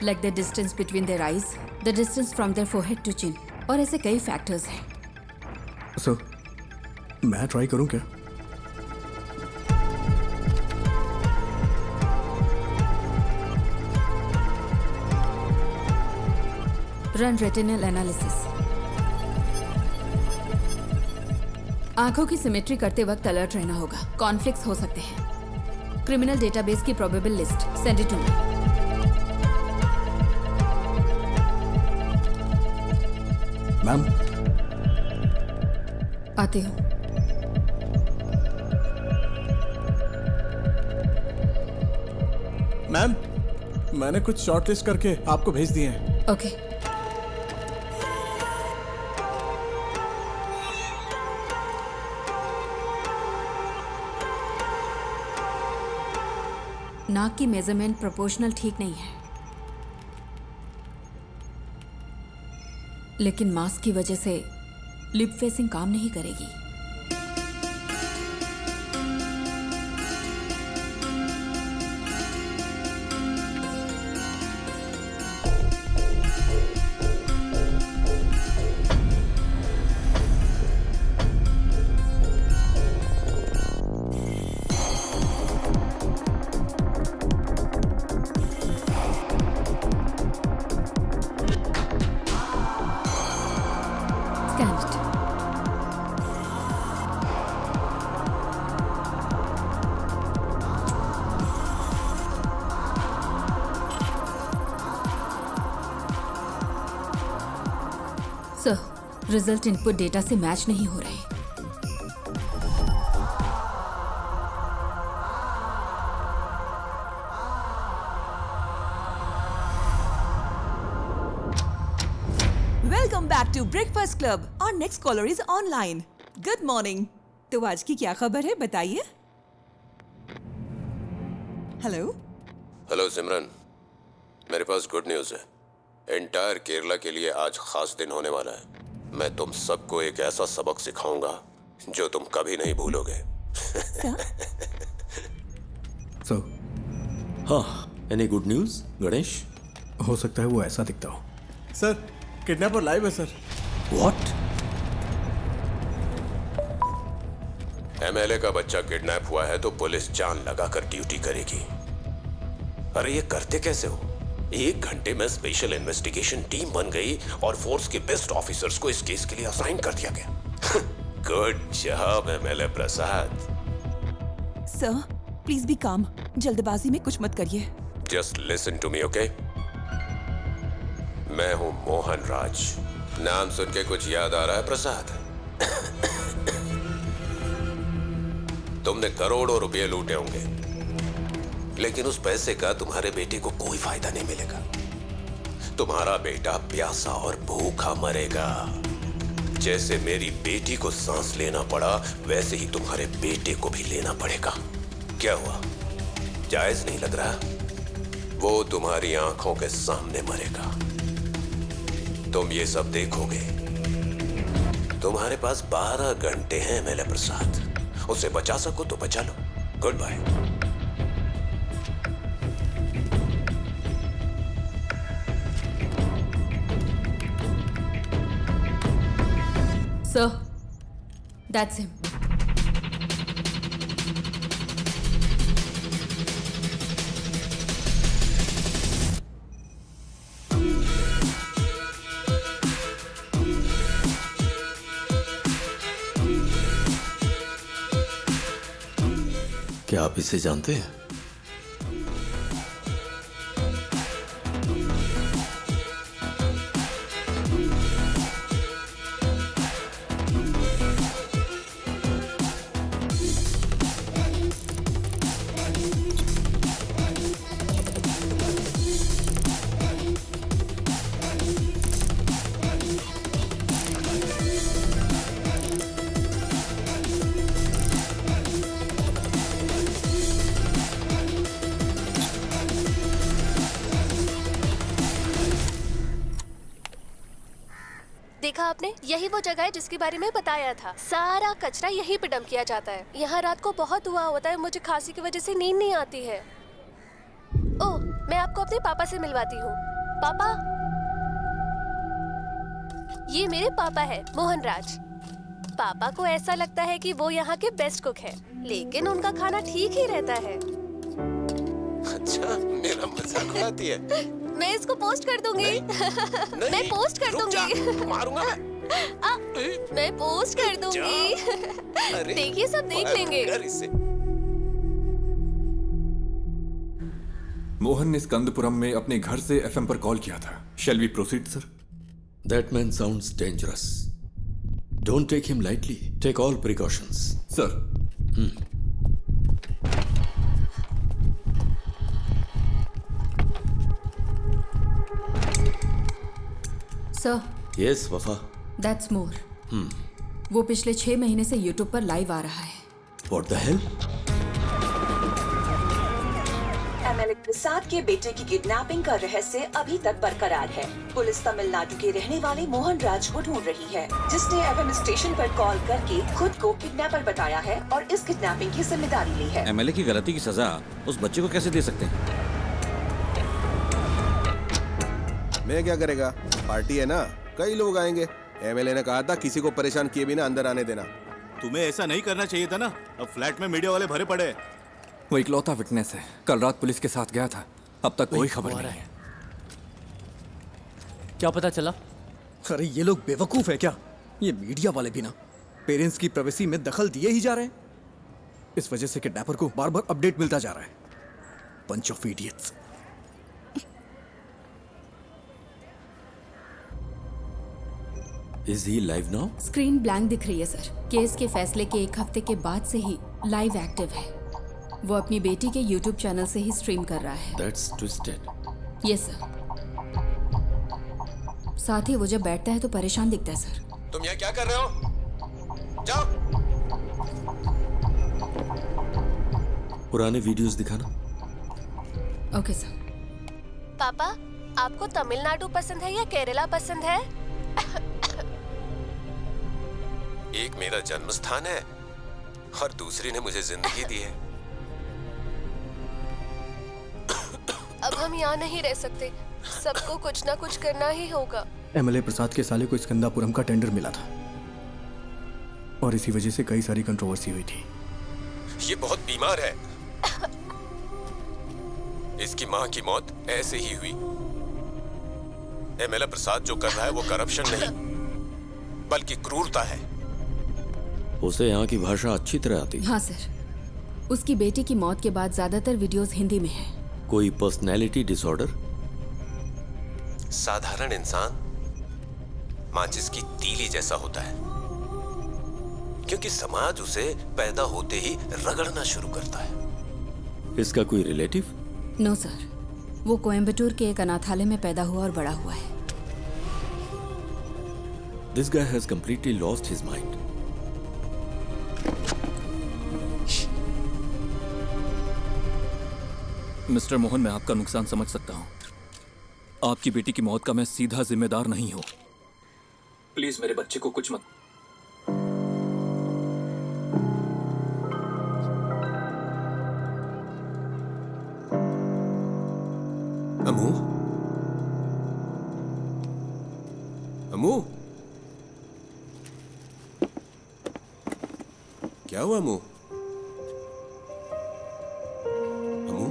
like the distance between their eyes, the distance from their forehead to chin, और ऐसे कई फैक्टर्स हैं। सर मैं ट्राई करूं क्या? Run retinal analysis. आंखों की सिमेट्री करते वक्त अलर्ट रहना होगा, कॉन्फ्लिक्ट्स हो सकते हैं। क्रिमिनल डेटाबेस की probable list send it to me. Ma'am आती हूँ। मैम मैंने कुछ शॉर्टलिस्ट करके आपको भेज दिए हैं। ओके। नाक की मेजरमेंट प्रोपोर्शनल ठीक नहीं है, लेकिन मास्क की वजह से लिप फेसिंग काम नहीं करेगी। सर, रिजल्ट इनपुट डेटा से मैच नहीं हो रहे। Welcome back to breakfast club. और next caller is online. Good morning. तो आज की क्या खबर है, बताइए। हेलो। हेलो सिमरन, मेरे पास गुड न्यूज़ है। एंटायर केरला के लिए आज खास दिन होने वाला है। मैं तुम सबको एक ऐसा सबक सिखाऊंगा जो तुम कभी नहीं भूलोगे। सर हाँ, एनी गुड न्यूज़ गणेश? हो सकता है वो ऐसा दिखता हो। सर किडनैपर लाइव है सर। व्हाट? एमएलए का बच्चा किडनैप हुआ है तो पुलिस जान लगाकर ड्यूटी करेगी। अरे ये करते कैसे हो? 1 घंटे में स्पेशल इन्वेस्टिगेशन टीम बन गई और फोर्स के बेस्ट ऑफिसर्स को इस केस के लिए असाइन कर दिया गया। Good job MLA Prasad. Sir please be calm, जल्दबाजी में कुछ मत करिए। Just listen to me, okay? मैं हूं मोहन राज। नाम सुन के कुछ याद आ रहा है प्रसाद? तुमने करोड़ों रुपए लूटे होंगे, लेकिन उस पैसे का तुम्हारे बेटे को कोई फायदा नहीं मिलेगा। तुम्हारा बेटा प्यासा और भूखा मरेगा। जैसे मेरी बेटी को सांस लेना पड़ा, वैसे ही तुम्हारे बेटे को भी लेना पड़ेगा। क्या हुआ, जायज नहीं लग रहा? वो तुम्हारी आंखों के सामने मरेगा, तुम ये सब देखोगे। तुम्हारे पास 12 घंटे हैं एमएलए प्रसाद, उसे बचा सको तो बचा लो। Goodbye. Sir, that's him. क्या आप इसे जानते हैं? आपने? यही वो जगह है जिसके बारे में बताया था। सारा कचरा यहीं पे डंप किया जाता है। यहाँ रात को बहुत धुआं होता है, मुझे खांसी की वजह से नींद नहीं आती है। ओह, मैं आपको अपने पापा से मिलवाती हूँ। पापा, ये मेरे पापा है, मोहन राज। पापा को ऐसा लगता है कि वो यहाँ के बेस्ट कुक हैं, लेकिन उनका खाना ठीक ही रहता है। अच्छा, मेरा मजाक उड़ाती है। मैं इसको पोस्ट कर दूंगी। मैं पोस्ट कर दूंगी। मारूंगा मैं पोस्ट कर दूंगी। देखिए, सब देख लेंगे। मोहन ने स्कंदपुरम में अपने घर से एफएम पर कॉल किया था। Shall we proceed sir? That man sounds dangerous. Don't take him lightly. Take all precautions. Sir. Sir. Yes, Wafa. That's more. वो पिछले 6 महीने से YouTube पर लाइव आ रहा है। What the hell? एमएलए प्रसाद के बेटे की किडनैपिंग का रहस्य अभी तक बरकरार है। पुलिस तमिलनाडु के रहने वाले मोहन राज को ढूंढ रही है, जिसने एफएम स्टेशन पर कॉल करके खुद को किडनैपर बताया है और इस किडनैपिंग की जिम्मेदारी ली है। एमएलए की गलती की सजा उस बच्चे को कैसे दे सकते हैं? मैं क्या करेगा, पार्टी है ना, कई लोग आएंगे। एमएलए ने कहा था किसी को परेशान किए बिना अंदर आने देना। तुम्हें ऐसा नहीं करना चाहिए था ना। अब फ्लैट में मीडिया वाले भरे पड़े। वो इकलौता विटनेस है, कल रात पुलिस के साथ गया था, अब तक कोई खबर नहीं है। क्या पता चला? अरे ये लोग बेवकूफ है क्या? ये मीडिया वाले भी ना पेरेंट्स की प्राइवेसी में दखल दिए ही जा रहे हैं। इस वजह से किडनैपर को बार बार अपडेट मिलता जा रहा है। Bunch of idiots. Is he live now? Screen blank दिख रही है सर। केस के फैसले के 1 हफ्ते के बाद से ही लाइव एक्टिव है। वो अपनी बेटी के YouTube चैनल से ही स्ट्रीम कर रहा है। That's twisted. Yes sir. साथ ही वो जब बैठता है तो परेशान दिखता है सर। तुम यहाँ क्या कर रहे हो? जाओ। पुराने वीडियोस दिखाना। Okay sir. पापा, आपको तमिलनाडु पसंद है या केरला पसंद है? एक मेरा जन्म स्थान है और दूसरी ने मुझे जिंदगी दी है। अब हम यहाँ नहीं रह सकते, सबको कुछ ना कुछ करना ही होगा। एमएलए प्रसाद के साले को स्कंदापुरम का टेंडर मिला था और इसी वजह से कई सारी कंट्रोवर्सी हुई थी। ये बहुत बीमार है। इसकी मां की मौत ऐसे ही हुई। एमएलए प्रसाद जो कर रहा है वो करप्शन नहीं बल्कि क्रूरता है। उसे यहाँ की भाषा अच्छी तरह आती है। हाँ सर। उसकी बेटी की मौत के बाद ज्यादातर वीडियोस हिंदी में हैं। कोई पर्सनैलिटी डिसऑर्डर? साधारण इंसान माचिस की तीली जैसा होता है, क्योंकि समाज उसे पैदा होते ही रगड़ना शुरू करता है। इसका कोई रिलेटिव? नो सर, वो कोयम्बटूर के एक अनाथालय में पैदा हुआ और बड़ा हुआ है। This guy has completely lost his mind. Mister Mohan, मैं आपका नुकसान समझ सकता हूं। आपकी बेटी की मौत का मैं सीधा जिम्मेदार नहीं हूं। प्लीज मेरे बच्चे को कुछ मत। अमू, अमू, क्या हुआ अमू? अमू,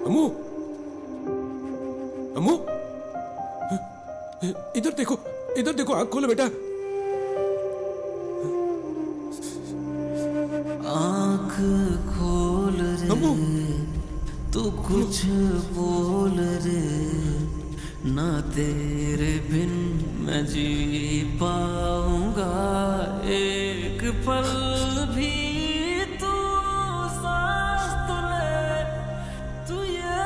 अमू, अमू, इधर देखो, इधर देखो, आंख खोलो बेटा। आंख खोल रे, तू कुछ बोल रे, ना तेरे बिन मैं जी पाऊंगा एक पल भी। तू सांस तो ले, तू ये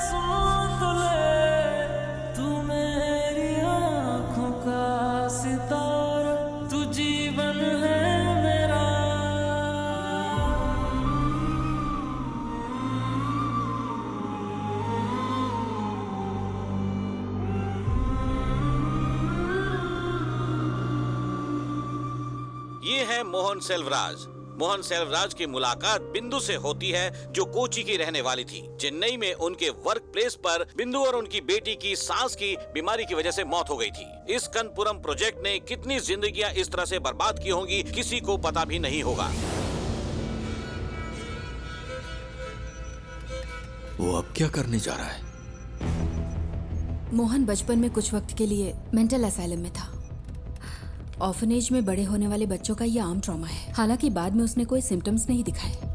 सुन तो ले, तू मेरी आंखों का सितारा, तू जीवन है मेरा। ये है मोहन सेल्वराज। मोहन सेल्वराज की मुलाकात बिंदु से होती है, जो कोची की रहने वाली थी। चेन्नई में उनके वर्क प्लेस पर बिंदु और उनकी बेटी की सांस की बीमारी की वजह से मौत हो गई थी। इस कनपुरम प्रोजेक्ट ने कितनी जिंदगियां इस तरह से बर्बाद की होंगी, किसी को पता भी नहीं होगा। वो अब क्या करने जा रहा है? मोहन बचपन में कुछ वक्त के लिए मेंटल असाइलम में था। ऑर्फनेज में बड़े होने वाले बच्चों का यह आम ट्रॉमा है। हालांकि बाद में उसने कोई सिम्टम्स नहीं दिखाए।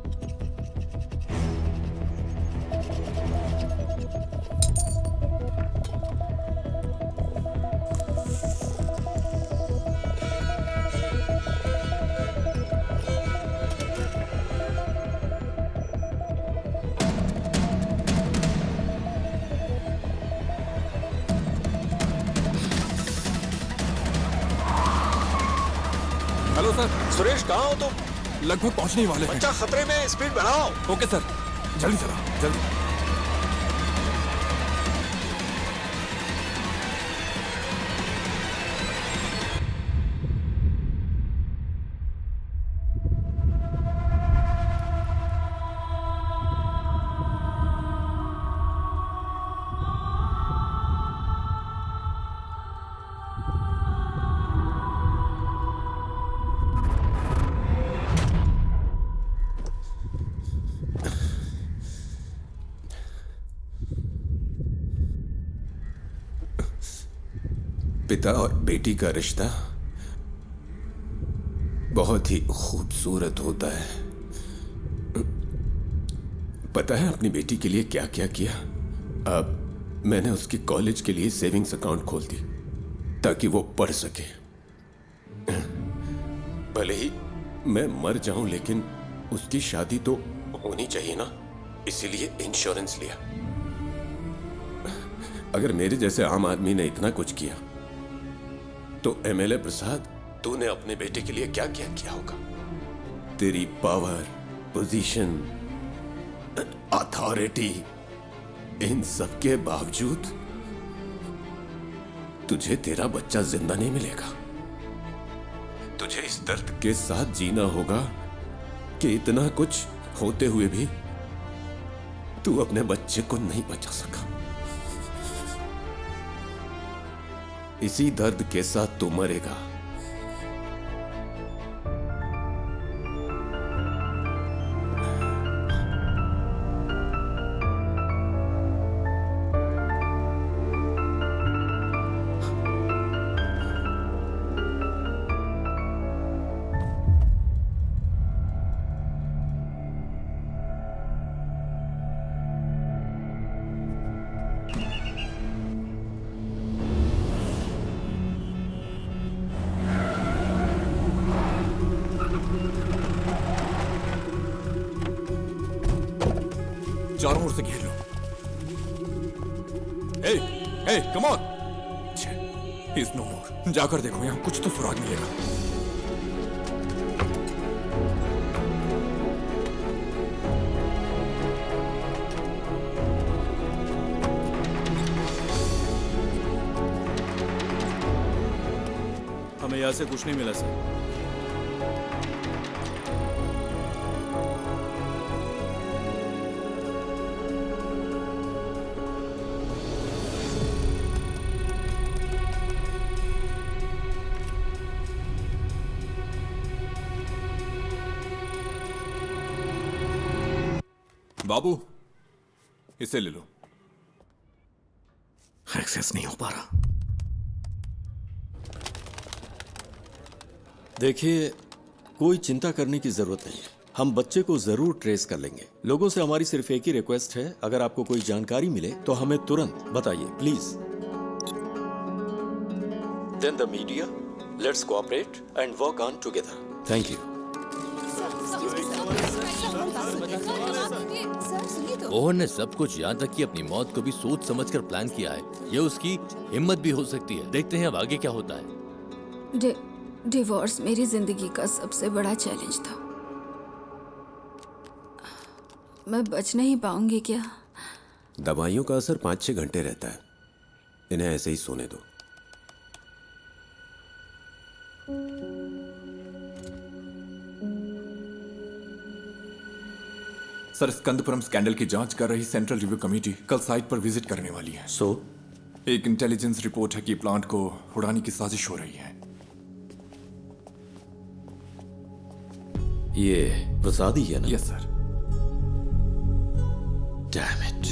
Hello sir. सुरेश कहाँ हो तुम? लगभग पहुंचने ही वाले हैं। बच्चा खतरे में, स्पीड बढ़ाओ। ओके सर, जल्दी चलाओ, जल्दी। पिता और बेटी का रिश्ता बहुत ही खूबसूरत होता है। पता है अपनी बेटी के लिए क्या क्या किया? अब मैंने उसकी कॉलेज के लिए सेविंग्स अकाउंट खोल दी ताकि वो पढ़ सके। भले ही मैं मर जाऊं, लेकिन उसकी शादी तो होनी चाहिए ना, इसीलिए इंश्योरेंस लिया। अगर मेरे जैसे आम आदमी ने इतना कुछ किया तो एमएलए प्रसाद, तूने अपने बेटे के लिए क्या क्या किया होगा? तेरी पावर, पोजीशन, अथॉरिटी, इन सब के बावजूद तुझे तेरा बच्चा जिंदा नहीं मिलेगा। तुझे इस दर्द के साथ जीना होगा कि इतना कुछ होते हुए भी तू अपने बच्चे को नहीं बचा सका। इसी दर्द के साथ तू मरेगा। चारों ओर से घेर लो। Hey, come on. He is no more. जाकर देखो, यहां कुछ तो सुराग मिलेगा। हमें यहाँ से कुछ नहीं मिला सर। बाबू, इसे ले लो। एक्सेस नहीं हो पा रहा। देखिए, कोई चिंता करने की जरूरत नहीं है। हम बच्चे को जरूर ट्रेस कर लेंगे। लोगों से हमारी सिर्फ एक ही रिक्वेस्ट है, अगर आपको कोई जानकारी मिले तो हमें तुरंत बताइए, please. Then the media, let's cooperate and work on together. Thank you. Mohan ने सब कुछ, यहाँ तक कि अपनी मौत को भी सोच समझकर प्लान किया है। ये उसकी हिम्मत भी हो सकती है। देखते हैं अब आगे क्या होता है। डिवोर्स मेरी जिंदगी का सबसे बड़ा चैलेंज था। मैं बच नहीं पाऊंगी क्या? दवाइयों का असर 5-6 घंटे रहता है। इन्हें ऐसे ही सोने दो। सर, स्कंदपुरम स्कैंडल की जांच कर रही सेंट्रल रिव्यू कमेटी कल साइट पर विजिट करने वाली है। सो एक इंटेलिजेंस रिपोर्ट है कि प्लांट को उड़ाने की साजिश हो रही है। ये प्रसाद ही है ना? Yes sir. Damn it.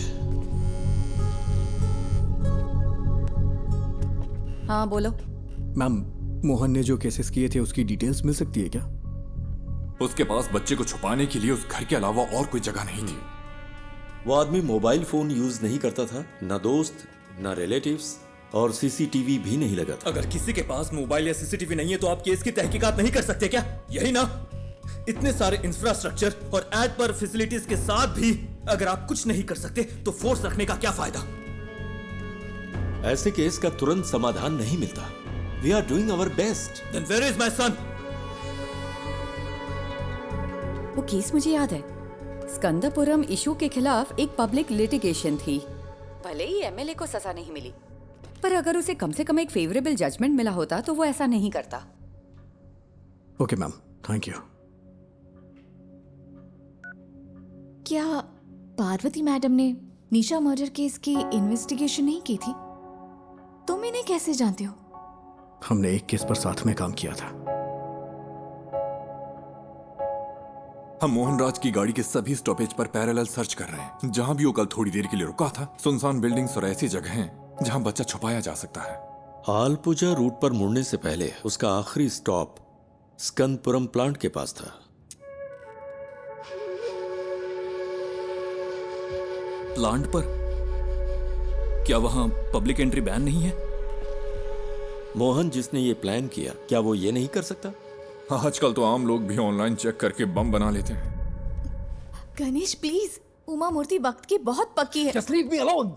हाँ बोलो। मैम, मोहन ने जो केसेस किए थे उसकी डिटेल्स मिल सकती है क्या? उसके पास बच्चे को छुपाने के लिए उस घर के अलावा और कोई जगह नहीं थी। वो आदमी मोबाइल फोन यूज नहीं करता था, ना दोस्त ना रिलेटिव्स, और सीसीटीवी भी नहीं लगा था। अगर किसी के पास मोबाइल या सीसीटीवी नहीं है तो आप केस की तहकीकात नहीं कर सकते क्या? यही ना? इतने सारे इंफ्रास्ट्रक्चर और एड पर फैसिलिटीज के साथ भी अगर आप कुछ नहीं कर सकते तो फोर्स रखने का क्या फायदा? ऐसे केस का तुरंत समाधान नहीं मिलता। We are doing our best. Then where is my son? वो केस मुझे याद है। स्कंदपुरम इशू के खिलाफ एक पब्लिक लिटिगेशन थी। भले ही एमएलए को सजा नहीं मिली, पर अगर उसे कम से कम एक फेवरेबल जजमेंट मिला होता तो वो ऐसा नहीं करता। Okay ma'am, thank you. क्या पार्वती मैडम ने निशा मर्डर केस की इन्वेस्टिगेशन नहीं की थी? तुम इन्हें कैसे जानते हो? हमने एक केस पर साथ में काम किया था। हम मोहनराज की गाड़ी के सभी स्टॉपेज पर पैरेलल सर्च कर रहे हैं। जहां भी वो कल थोड़ी देर के लिए रुका था, सुनसान बिल्डिंग्स और ऐसी जगह हैं जहां बच्चा छुपाया जा सकता है। आलपुजा रूट पर मुड़ने से पहले उसका आखिरी स्टॉप स्कंदपुरम प्लांट के पास था। प्लांट पर? क्या वहां पब्लिक एंट्री बैन नहीं है? मोहन जिसने ये प्लान किया, क्या वो ये नहीं कर सकता? आजकल तो आम लोग भी ऑनलाइन चेक करके बम बना लेते हैं। गणेश प्लीज, उमा मूर्ति वक्त की बहुत पक्की है। Just leave me alone.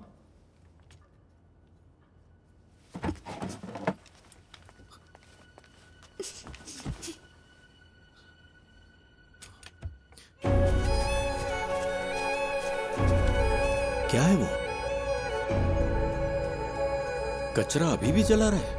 क्या है वो? कचरा अभी भी जला रहा है।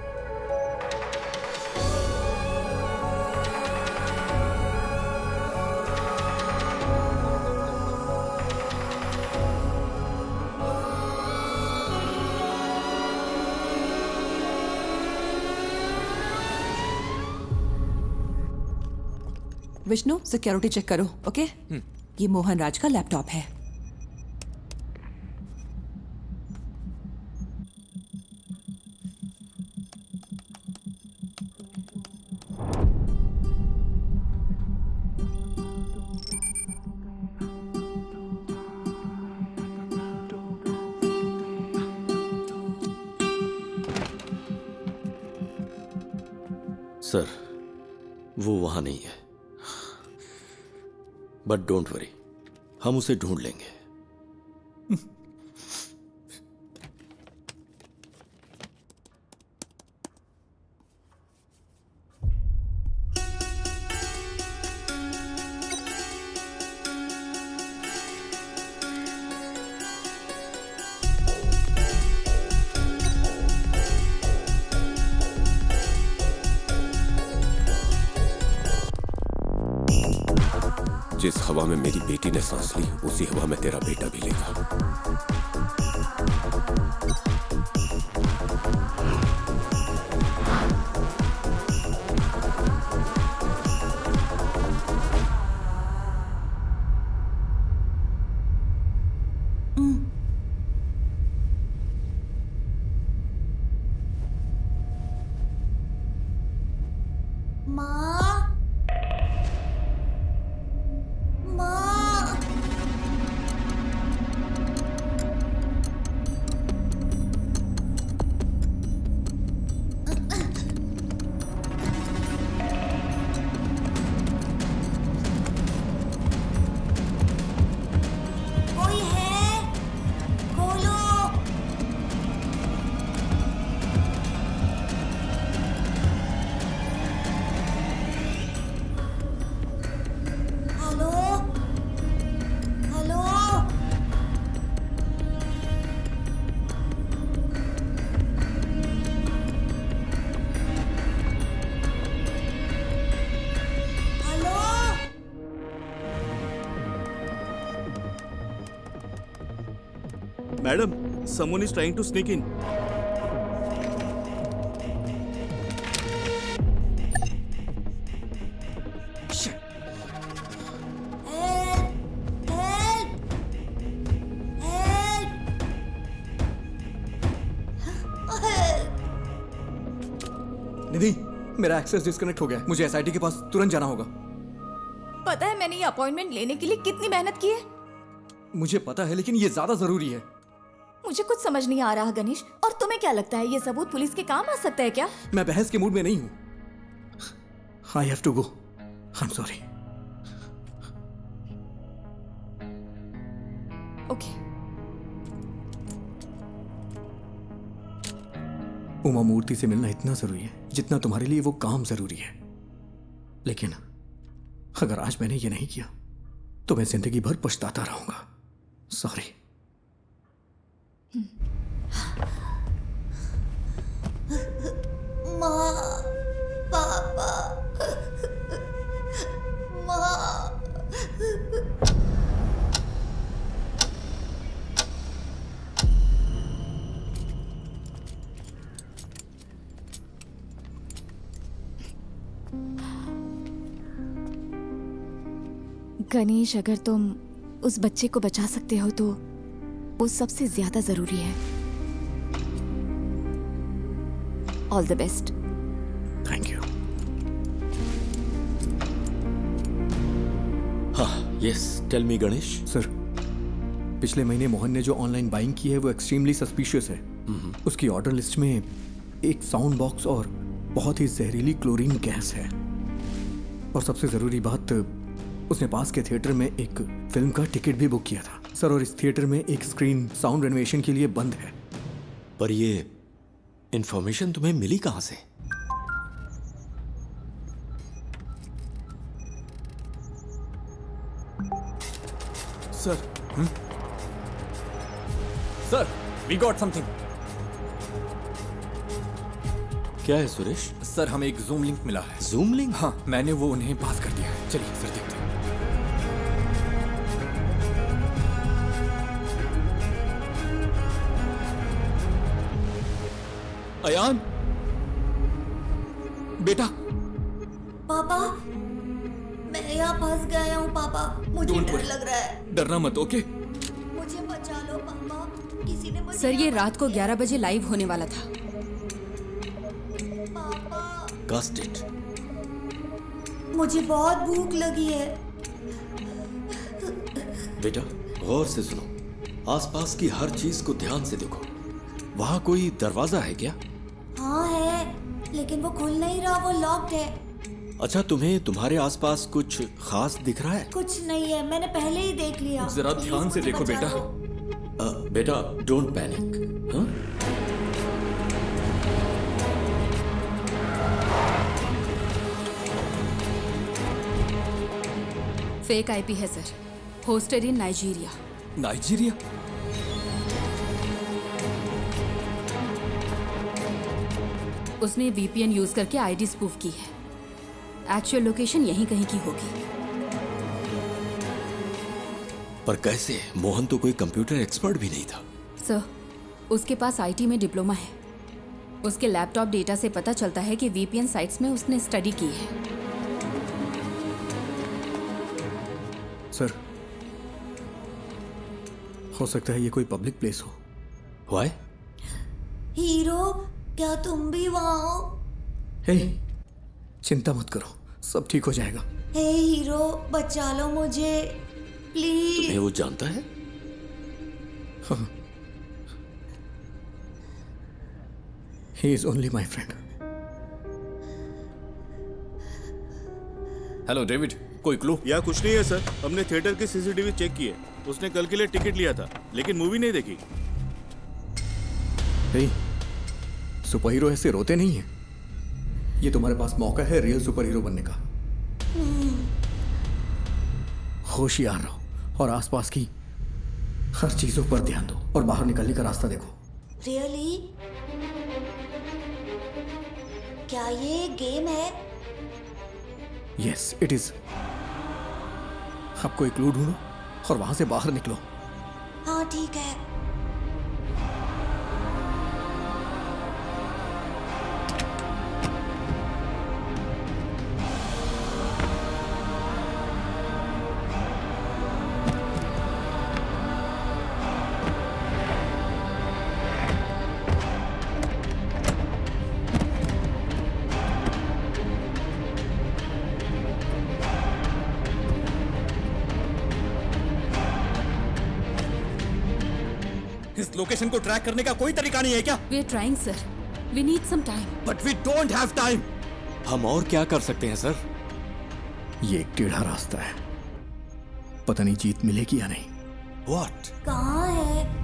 विष्णु, सिक्योरिटी चेक करो। ओके? ये मोहन राज का लैपटॉप है। सर, वो वहां नहीं है, बट डोंट वरी, हम उसे ढूंढ लेंगे। जिस हवा में मेरी बेटी ने सांस ली, उसी हवा में तेरा बेटा भी लेगा। Madam, someone is trying to sneak in. निधि, मेरा एक्सेस डिस्कनेक्ट हो गया है। मुझे एसआईटी के पास तुरंत जाना होगा। पता है मैंने ये अपॉइंटमेंट लेने के लिए कितनी मेहनत की है? मुझे पता है, लेकिन ये ज्यादा जरूरी है। मुझे कुछ समझ नहीं आ रहा गणेश। और तुम्हें क्या लगता है ये सबूत पुलिस के काम आ सकता है क्या? मैं बहस के मूड में नहीं हूं। I have to go. I am sorry. Okay. Uma Murthy से मिलना इतना जरूरी है जितना तुम्हारे लिए वो काम जरूरी है। लेकिन अगर आज मैंने ये नहीं किया तो मैं जिंदगी भर पछताता रहूंगा। सॉरी। माँ, पापा, माँ। गणेश, अगर तुम उस बच्चे को बचा सकते हो तो वो सबसे ज्यादा जरूरी है। All the best. Thank you. हाँ, yes, tell me Ganesh. Sir, पिछले महीने मोहन ने जो ऑनलाइन बाइंग की है वो एक्सट्रीमली सस्पिशियस है। उसकी ऑर्डर लिस्ट में एक साउंड बॉक्स और बहुत ही जहरीली क्लोरीन गैस है। और सबसे जरूरी बात, उसने पास के थिएटर में एक फिल्म का टिकट भी बुक किया था सर। और इस थिएटर में एक स्क्रीन साउंड रेनोवेशन के लिए बंद है। पर ये इंफॉर्मेशन तुम्हें मिली कहां से? Sir, sir, we got something. क्या है सुरेश? सर, हमें एक जूम लिंक मिला है। Zoom link? हाँ, मैंने वो उन्हें पास कर दिया है। चलिए सर, देखते हैं। अयान, बेटा। पापा, मैं यहाँ फंस गया हूँ पापा। मुझे Don't डर worry. लग रहा है। डरना मत, ओके? मुझे बचा लो पापा। किसी ने मुझे सर, ये रात को 11 बजे लाइव होने वाला था। Cast it. मुझे बहुत भूख लगी है। बेटा, गौर से सुनो। आसपास की हर चीज को ध्यान से देखो। वहां कोई दरवाजा है क्या? हाँ है, लेकिन वो खुल नहीं रहा, वो लॉक्ड है। अच्छा, तुम्हें तुम्हारे आसपास कुछ खास दिख रहा है? कुछ नहीं है, मैंने पहले ही देख लिया। जरा ध्यान से देखो बेटा। बेटा, डोंट पैनिक। हाँ? फेक आईपी है सर। होस्टेड इन नाइजीरिया। नाइजीरिया? उसने वीपीएन यूज करके आईडी स्पूफ की है। एक्चुअल लोकेशन यहीं कहीं की होगी। पर कैसे? मोहन तो कोई कंप्यूटर एक्सपर्ट भी नहीं था। सर, उसके पास आईटी में डिप्लोमा है। उसके लैपटॉप डेटा से पता चलता है कि वीपीएन साइट्स में उसने स्टडी की है। सर, हो सकता है ये कोई पब्लिक प्लेस हो। Why? हीरो, क्या तुम भी वहाँ हो? हे, चिंता मत करो, सब ठीक हो जाएगा। हे हीरो, बचा लो मुझे प्लीज। तुम्हें वो जानता है? हाँ। He is only my friend. Hello David, कोई क्लू? या कुछ नहीं है सर। हमने थिएटर की सीसीटीवी चेक की है। उसने कल के लिए टिकट लिया था लेकिन मूवी नहीं देखी। हे, सुपर हीरो ऐसे रोते नहीं है। ये तुम्हारे पास मौका है रियल सुपर हीरो बनने का। होशियार रहो और आसपास की हर चीजों पर ध्यान दो और बाहर निकलने का रास्ता देखो। रियली? क्या ये गेम है? Yes, it is. आपको एक क्लू ढूंढो और वहां से बाहर निकलो। हाँ ठीक है। लोकेशन को ट्रैक करने का कोई तरीका नहीं है क्या? We are trying sir, we need some time. But we don't have time. हम और क्या कर सकते हैं सर? ये एक टेढ़ा रास्ता है, पता नहीं जीत मिलेगी या नहीं। व्हाट? कहाँ है?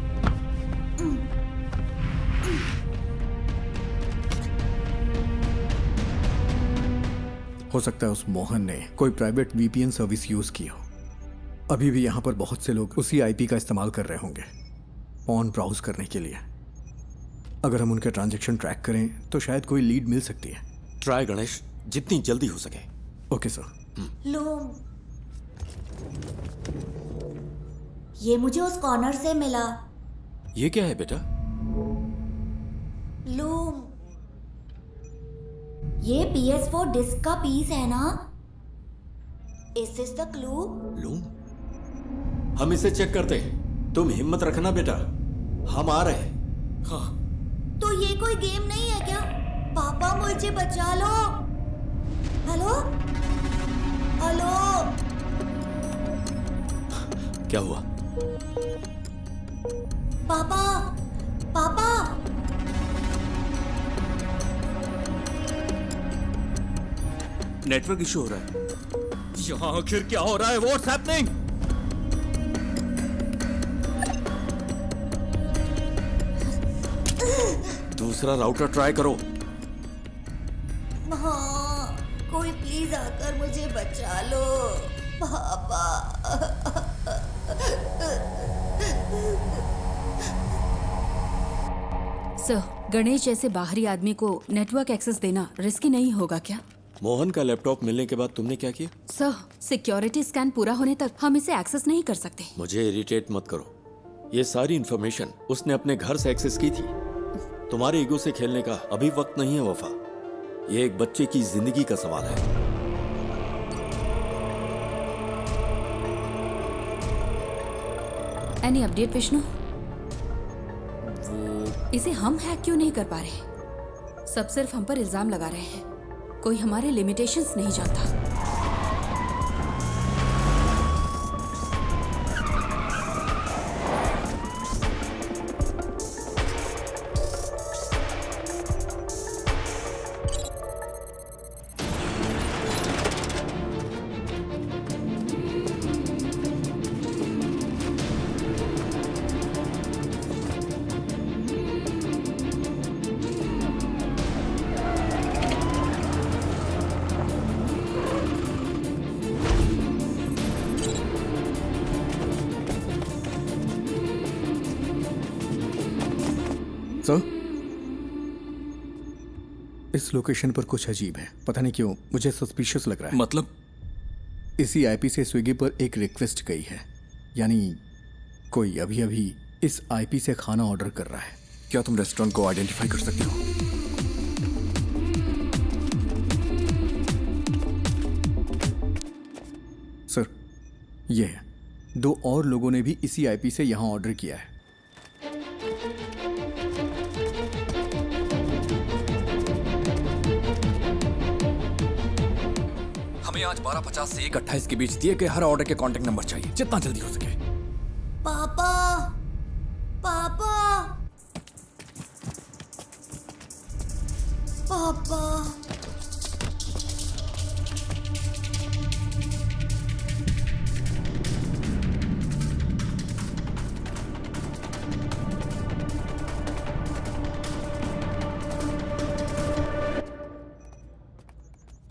हो सकता है उस मोहन ने कोई प्राइवेट वीपीएन सर्विस यूज की हो। अभी भी यहाँ पर बहुत से लोग उसी आईपी का इस्तेमाल कर रहे होंगे ऑन ब्राउज करने के लिए। अगर हम उनके ट्रांजैक्शन ट्रैक करें तो शायद कोई लीड मिल सकती है। ट्राई गणेश, जितनी जल्दी हो सके। Okay sir. लूम, ये मुझे उस कॉर्नर से मिला। ये क्या है बेटा? लूम, ये PS4 डिस्क का पीस है ना? Is this the clue? Loom, हम इसे चेक करते हैं। तुम हिम्मत रखना बेटा, हम आ रहे हैं। हाँ। तो ये कोई गेम नहीं है क्या? पापा मुझे बचा लो। हेलो हेलो, क्या हुआ? पापा पापा, नेटवर्क इशू हो रहा है। यहाँ आखिर क्या हो रहा है? What's happening? दूसरा राउटर ट्राई करो। हाँ, कोई प्लीज आकर मुझे बचा लो पापा। सर, गणेश जैसे बाहरी आदमी को नेटवर्क एक्सेस देना रिस्की नहीं होगा क्या? मोहन का लैपटॉप मिलने के बाद तुमने क्या किया? सर, सिक्योरिटी स्कैन पूरा होने तक हम इसे एक्सेस नहीं कर सकते। मुझे इरिटेट मत करो। ये सारी इंफॉर्मेशन उसने अपने घर से एक्सेस की थी। तुम्हारे ईगो से खेलने का अभी वक्त नहीं है वफा। ये एक बच्चे की जिंदगी का सवाल है। Any update Vishnu? इसे हम हैक क्यों नहीं कर पा रहे? सब सिर्फ हम पर इल्जाम लगा रहे हैं। कोई हमारे लिमिटेशंस नहीं जानता। सर, इस लोकेशन पर कुछ अजीब है। पता नहीं क्यों मुझे सस्पिशियस लग रहा है। मतलब? इसी आईपी से स्विगी पर एक रिक्वेस्ट गई है, यानी कोई अभी अभी इस आईपी से खाना ऑर्डर कर रहा है। क्या तुम रेस्टोरेंट को आइडेंटिफाई कर सकते हो? सर, ये है। 2 और लोगों ने भी इसी आईपी से यहां ऑर्डर किया है। हमें आज 12:50 से 1:28 के बीच दिए गए हर ऑर्डर के कांटेक्ट नंबर चाहिए, जितना जल्दी हो सके। पापा पापा पापा,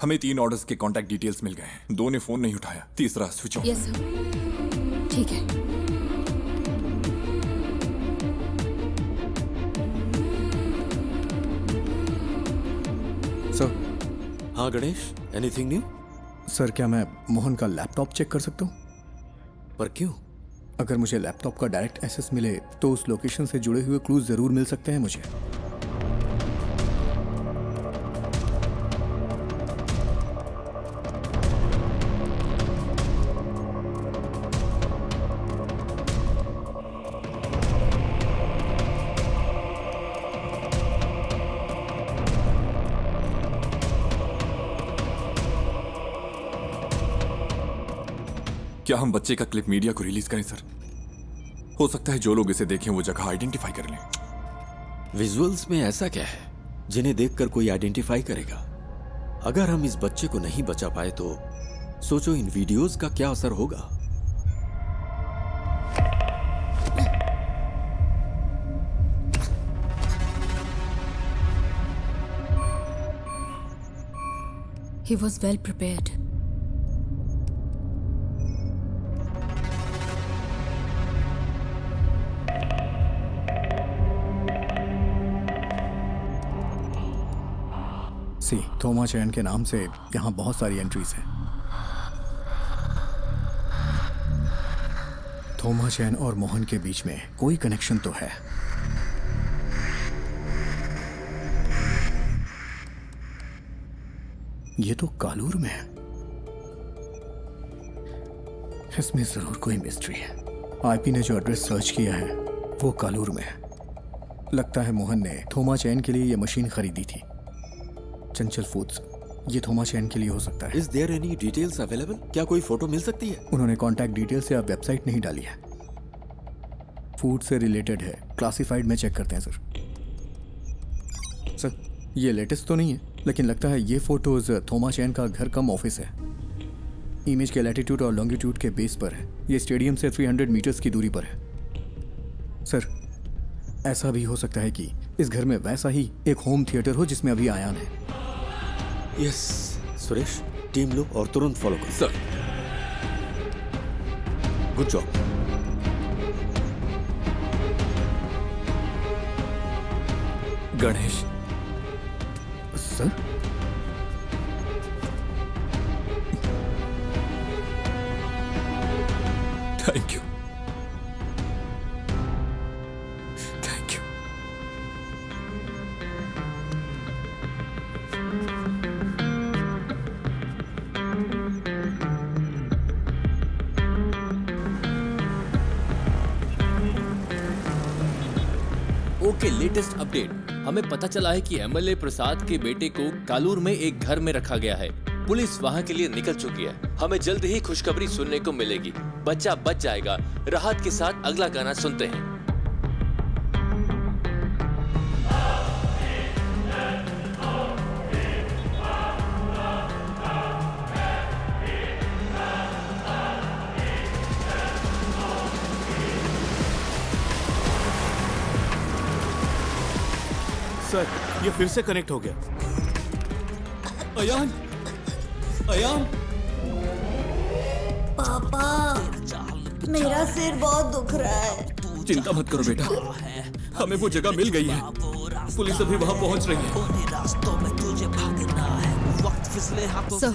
हमें 3 ऑर्डर्स के कांटेक्ट डिटेल्स मिल गए हैं। 2 ने फोन नहीं उठाया, तीसरा स्विच ऑफ। यस सर, ठीक है। सर। हाँ गणेश, एनीथिंग न्यू? सर, क्या मैं मोहन का लैपटॉप चेक कर सकता हूँ? पर क्यों? अगर मुझे लैपटॉप का डायरेक्ट एक्सेस मिले तो उस लोकेशन से जुड़े हुए क्लूज जरूर मिल सकते हैं मुझे। क्या हम बच्चे का क्लिप मीडिया को रिलीज करें सर? हो सकता है जो लोग इसे देखें वो जगह आइडेंटिफाई कर लें। विजुअल्स में ऐसा क्या है जिन्हें देखकर कोई आइडेंटिफाई करेगा? अगर हम इस बच्चे को नहीं बचा पाए तो सोचो इन वीडियोस का क्या असर होगा। He was well prepared. सी थोमा चैन के नाम से यहाँ बहुत सारी एंट्रीज हैं। थोमा चैन और मोहन के बीच में कोई कनेक्शन तो है। ये तो कालूर में है। इसमें जरूर कोई मिस्ट्री है। आईपी ने जो एड्रेस सर्च किया है वो कालूर में है। लगता है मोहन ने थोमा चैन के लिए ये मशीन खरीदी थी। चंचल फूड्स, ये थोमा चैन के लिए हो सकता है। Is there any details available? क्या कोई फोटो मिल सकती है? उन्होंने कॉन्टैक्ट डिटेल्स या वेबसाइट नहीं डाली है। फूड से रिलेटेड है, क्लासिफाइड में चेक करते हैं सर। सर ये लेटेस्ट तो नहीं है, लेकिन लगता है ये फोटोज थोमा चैन का घर कम ऑफिस है। इमेज के लैटिट्यूड और लॉन्गिट्यूड के बेस पर है। ये स्टेडियम से 300 मीटर्स की दूरी पर है। सर ऐसा भी हो सकता है कि इस घर में वैसा ही एक होम थिएटर हो जिसमें अभी आयान है। यस सुरेश, टीम लो और तुरंत फॉलो करो। Sir good job. Ganesh sir thank you, thank you. Okay, latest update. हमें पता चला है कि एमएलए प्रसाद के बेटे को कालूर में एक घर में रखा गया है। पुलिस वहां के लिए निकल चुकी है। हमें जल्द ही खुशखबरी सुनने को मिलेगी। बच्चा बच जाएगा। राहत के साथ अगला गाना सुनते हैं। सर ये फिर से कनेक्ट हो गया। अयान, अयान, पापा मेरा सिर बहुत दुख रहा है। चिंता मत करो बेटा, हमें वो जगह मिल गई है। पुलिस अभी वहां पहुंच रही है। सर,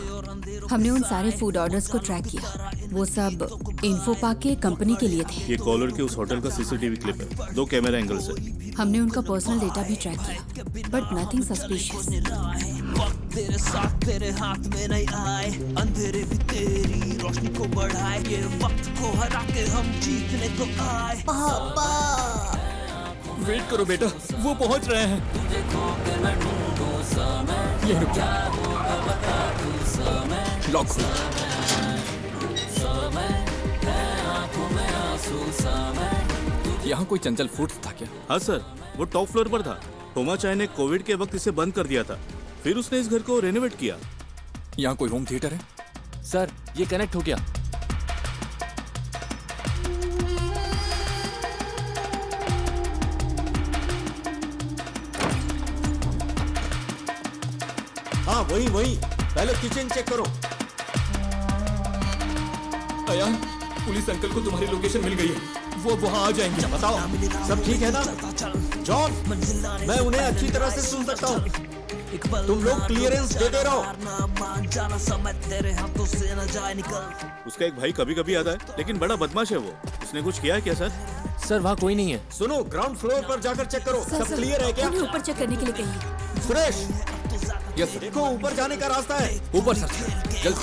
हमने उन सारे फूड ऑर्डर्स को ट्रैक किया। वो सब इन्फो पार्क के कंपनी के लिए थे। ये कॉलर के उस होटल का सीसीटीवी क्लिप है। 2 कैमरा एंगल से। हमने उनका पर्सनल डेटा भी ट्रैक किया, बट नथिंग सस्पिशियस। तेरे साथ तेरे हाथ में नहीं आए, अंधेरे भी तेरी रोशनी को बढ़ाए, ये वक्त को हरा के हम जीतने को आए। पापा वेट करो बेटा, वो पहुंच रहे हैं। ये रुक जा। लॉक खोलो। यहाँ कोई चंचल फूड्स था क्या? हाँ सर, वो टॉप फ्लोर पर था। थोमा चाय ने कोविड के वक्त इसे बंद कर दिया था, फिर उसने इस घर को रेनोवेट किया। यहाँ कोई होम थिएटर है? सर ये कनेक्ट हो गया। हाँ वही वही, पहले किचन चेक करो। अयान, पुलिस अंकल को तुम्हारी लोकेशन मिल गई है। वो वहाँ आ जाएंगे। बताओ सब ठीक है ना? जॉन, मैं उन्हें अच्छी तरह से सुन सकता हूँ। तुम लोग क्लियरेंस देते रहो। उसका एक भाई कभी कभी आता है, लेकिन बड़ा बदमाश है वो। उसने कुछ किया है क्या सर? सर वहाँ कोई नहीं है। सुनो, ग्राउंड फ्लोर पर जाकर चेक करो। सब क्लियर है क्या? उन्हें ऊपर चेक करने के लिए कहिए। सुरेश, यस देखो ऊपर जाने का रास्ता है। ऊपर सर, जल्द।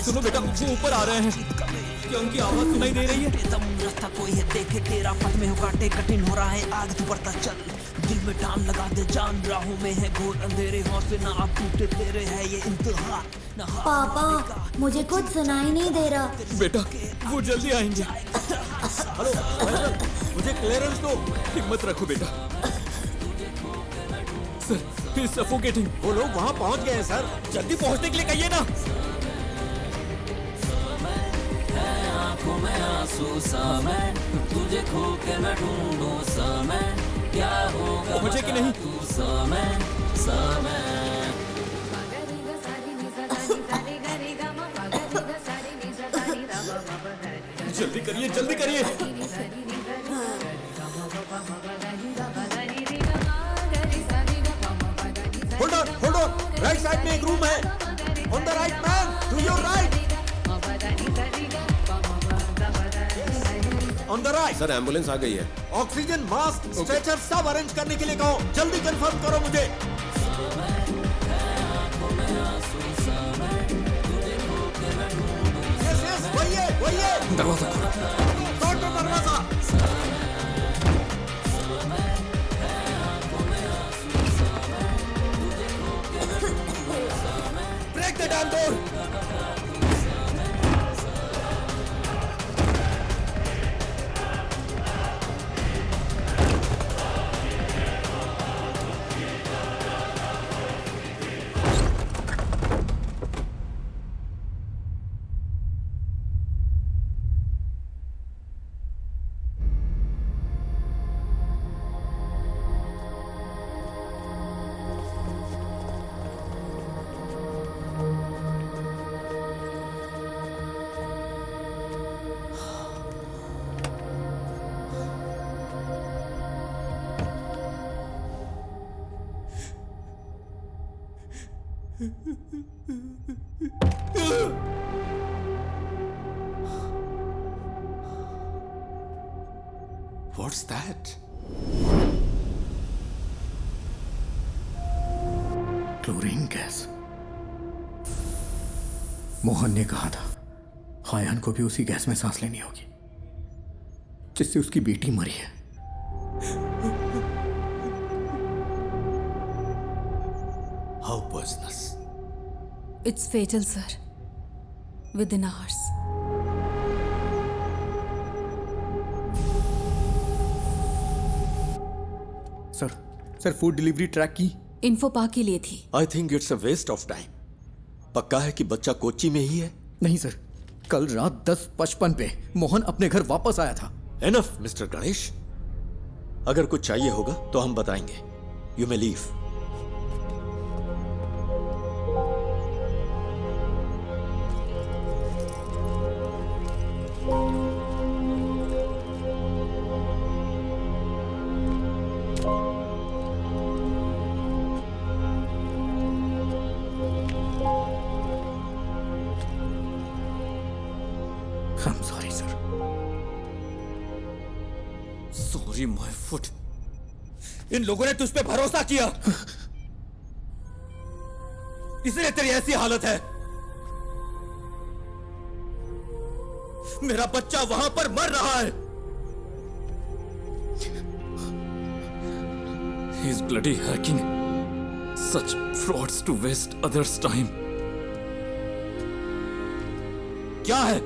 सुनो बेटा, वो ऊपर आ रहे हैं। क्या उनकी आवाज सुनाई दे रही है? रास्ता कोई है देखे तेरा, पथ में हो काटे कठिन हो रहा है, आगे तू बढ़ता चल। दिल में टान लगा दे जान, राहों में है घोर अंधेरे, हौसले ना आप टूटे तेरे है ये इंतहा। पापा मुझे कुछ सुनाई नहीं दे रहा। बेटा वो जल्दी आएंगे। हेलो फैजल, मुझे क्लियरेंस दो। हिम्मत रखो बेटा। Sir, he is suffocating. वो लोग वहाँ पहुँच गए हैं सर, जल्दी पहुँचने के लिए कहिए ना। आंखों में आंसू समय, तुझे खो के मैं ढूंढूं समय, क्या होगा पहुंचे कि नहीं? तू समय समय। जल्दी करिए, जल्दी करिए। होल्ड ऑन, राइट साइड में एक रूम है। On the right man, to your right. On the right. Sir ambulance आ गई है। ऑक्सीजन, मास्क, स्ट्रेचर सब अरेंज करने के लिए कहो। जल्दी कंफर्म करो मुझे। यस, वही है। दरवाजा खोलो। तोड़ दो दरवाजा। Break the damn door. What's that? Chlorine gas. Mohan ने कहा था हायान को भी उसी गैस में सांस लेनी होगी जिससे उसकी बेटी मरी है। How poisonous? It's fatal, sir. Within hours. Sir food delivery track की। इन्फो पा के लिए थी। I think it's a waste of time. पक्का है कि बच्चा कोच्चि में ही है? नहीं सर, कल रात 10:55 पे मोहन अपने घर वापस आया था। एनफ मिस्टर गणेश, अगर कुछ चाहिए होगा तो हम बताएंगे। You may leave. I'm sorry, sir. Sorry my foot. इन लोगों ने तुझ पे भरोसा किया, इसलिए तेरी ऐसी हालत है। मेरा बच्चा वहां पर मर रहा है। He's bloody hacking such frauds to waste others' time. क्या है?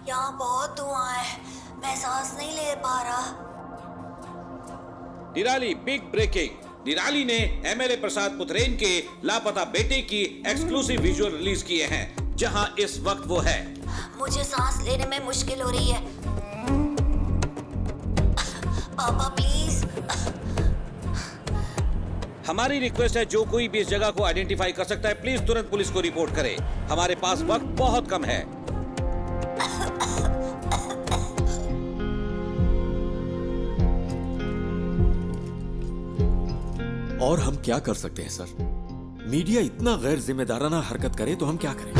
यहाँ बहुत धुआं है, मैं सांस नहीं ले पा रहा। निराली बिग ब्रेकिंग। निराली ने एमएलए प्रसाद पुत्रेन के लापता बेटे की एक्सक्लूसिव विजुअल रिलीज किए हैं, जहां इस वक्त वो है। मुझे सांस लेने में मुश्किल हो रही है। पापा प्लीज। हमारी रिक्वेस्ट है, जो कोई भी इस जगह को आइडेंटिफाई कर सकता है, प्लीज तुरंत पुलिस को रिपोर्ट करे। हमारे पास वक्त बहुत कम है। और हम क्या कर सकते हैं सर? मीडिया इतना गैर जिम्मेदाराना हरकत करे तो हम क्या करें?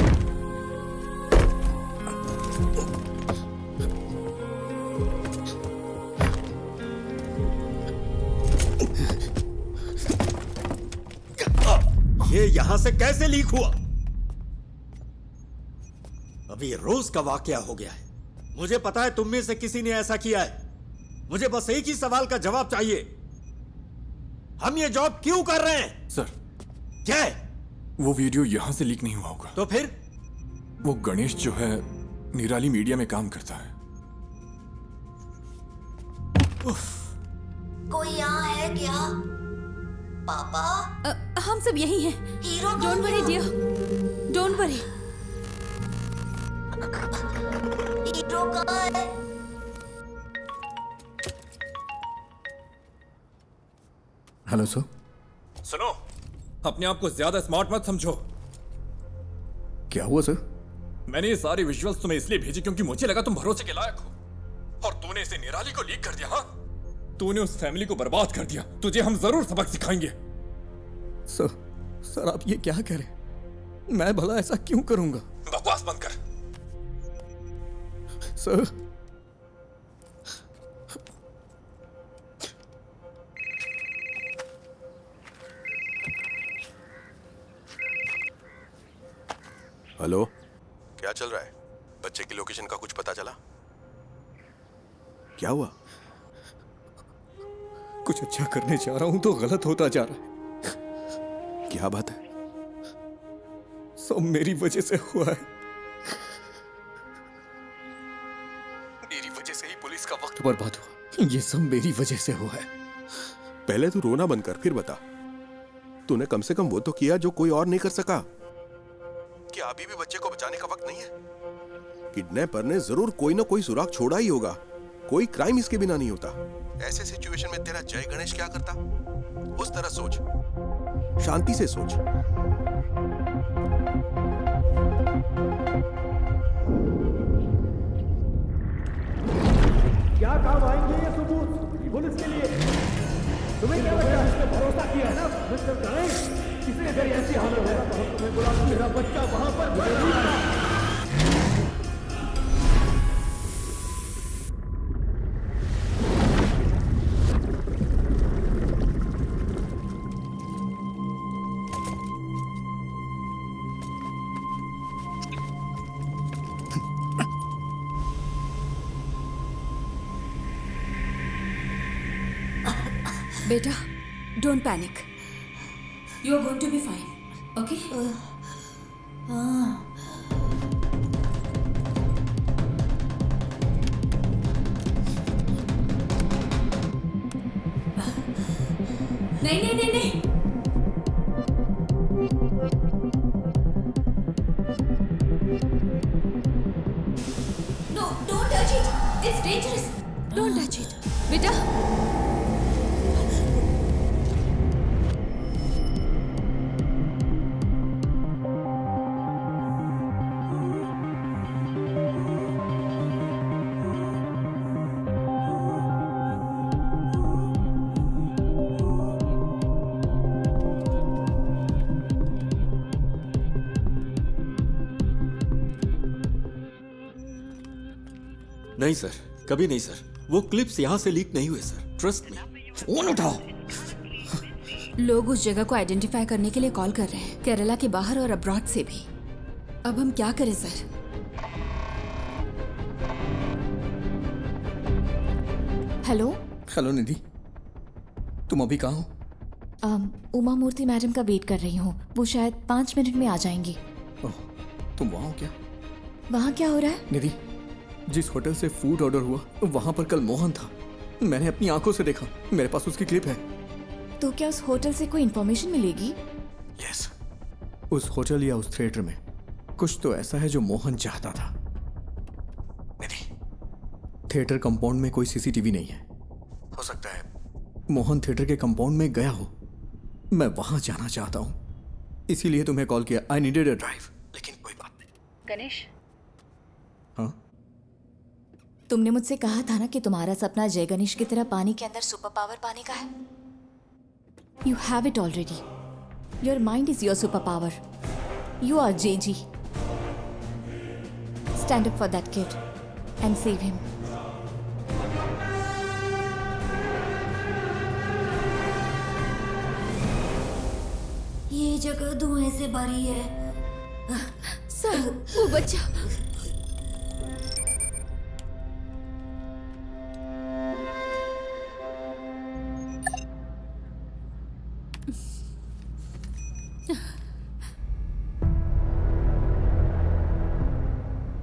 ये यहां से कैसे लीक हुआ? अभी रोज का वाकया हो गया है। मुझे पता है तुम में से किसी ने ऐसा किया है। मुझे बस एक ही सवाल का जवाब चाहिए। हम ये जॉब क्यों कर रहे हैं? सर, क्या है? वो वीडियो यहां से लीक नहीं हुआ होगा। तो फिर? वो गणेश जो है निराली मीडिया में काम करता है। कोई यहाँ है क्या? पापा? हम सब यही हैं। Hero don't worry dear, don't worry. Hero कहाँ है? Hello sir. सुनो, अपने आप को ज्यादा स्मार्ट मत समझो। क्या हुआ सर? मैंने ये सारी विजुअल्स तुम्हें इसलिए भेजी क्योंकि मुझे लगा तुम भरोसे के लायक हो, और तूने इसे निराली को लीक कर दिया। हाँ, तूने उस फैमिली को बर्बाद कर दिया। तुझे हम जरूर सबक सिखाएंगे। सर आप ये क्या कह रहे हैं? मैं भला ऐसा क्यों करूंगा? बकवास बंद कर। सर हेलो, क्या चल रहा है? बच्चे की लोकेशन का कुछ पता चला? क्या हुआ? कुछ अच्छा करने जा रहा हूं तो गलत होता जा रहा है। क्या बात है? सब मेरी वजह से हुआ है। मेरी वजह से ही पुलिस का वक्त बर्बाद हुआ। ये सब मेरी वजह से हुआ है। पहले तू रोना बंद कर, फिर बता। तूने कम से कम वो तो किया जो कोई और नहीं कर सका। क्या अभी भी बच्चे को बचाने का वक्त नहीं है? किडनैपर ने जरूर कोई ना कोई सुराग छोड़ा ही होगा। कोई क्राइम इसके बिना नहीं होता। ऐसे सिचुएशन में तेरा जय गणेश क्या करता? उस तरह सोच, शांति से सोच। क्या काम आएंगे ये सबूत पुलिस के लिए? तुम्हें क्या लगता है? इसने भरोसा किया है ना मिस्टर गणेश? किसी अगर ऐसी हालत होगा तो हम तुम्हें बुला, मेरा बच्चा वहां पर मर रहा है। बेटा, don't panic. You are going to be fine, okay? नहीं नहीं नहीं नहीं। No, don't touch it. It's dangerous. Don't touch it. बेटा। नहीं सर, कभी नहीं सर। वो क्लिप्स यहां से लीक नहीं हुए सर, ट्रस्ट मी। फोन उठाओ। लोग उस जगह को आइडेंटिफाई करने के लिए कॉल कर रहे हैं, केरला के बाहर और अब्रॉड से भी। अब हम क्या करें सर? हेलो हेलो निधि, तुम अभी कहाँ हो? उमा मूर्ति मैडम का वेट कर रही हूँ। वो शायद 5 मिनट में आ जाएंगी। ओह, तुम वहाँ हो क्या? वहाँ क्या हो रहा है? निधि, जिस होटल से फूड ऑर्डर हुआ वहाँ पर कल मोहन था। मैंने अपनी आंखों से देखा। मेरे पास उसकी क्लिप है। तो क्या उस होटल से कोई इन्फॉर्मेशन मिलेगी? यस, उस होटल या उस थिएटर में कुछ तो ऐसा है जो मोहन चाहता था। निधि, थिएटर कंपाउंड में कोई सीसीटीवी नहीं है। हो सकता है मोहन थिएटर के कंपाउंड में गया हो। मैं वहां जाना चाहता हूं, इसीलिए तुम्हें कॉल किया। I needed a drive. लेकिन कोई बात नहीं। गणेश, हाँ? तुमने मुझसे कहा था ना कि तुम्हारा सपना जय गणेश की तरह पानी के अंदर सुपर पावर पाने का है। You have it already. Your mind is your super power. You are JG. Stand up for that kid and save him. ये जगह धुएं से भरी है। सर, वो बच्चा।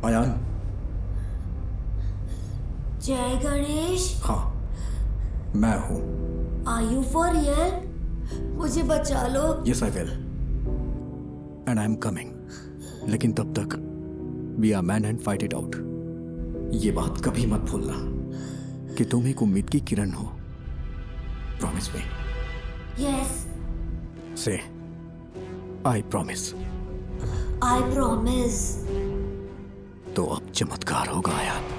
अयान। जय गणेश। हाँ, मैं हूं। Are you for real? मुझे बचा लो। Yes I will, and I am coming. लेकिन तब तक be a man and fight it out. ये बात कभी मत भूलना कि तुम एक उम्मीद की किरण हो। Promise me. यस। से आई प्रॉमिस। I promise. तो अब चमत्कार होगा अयान।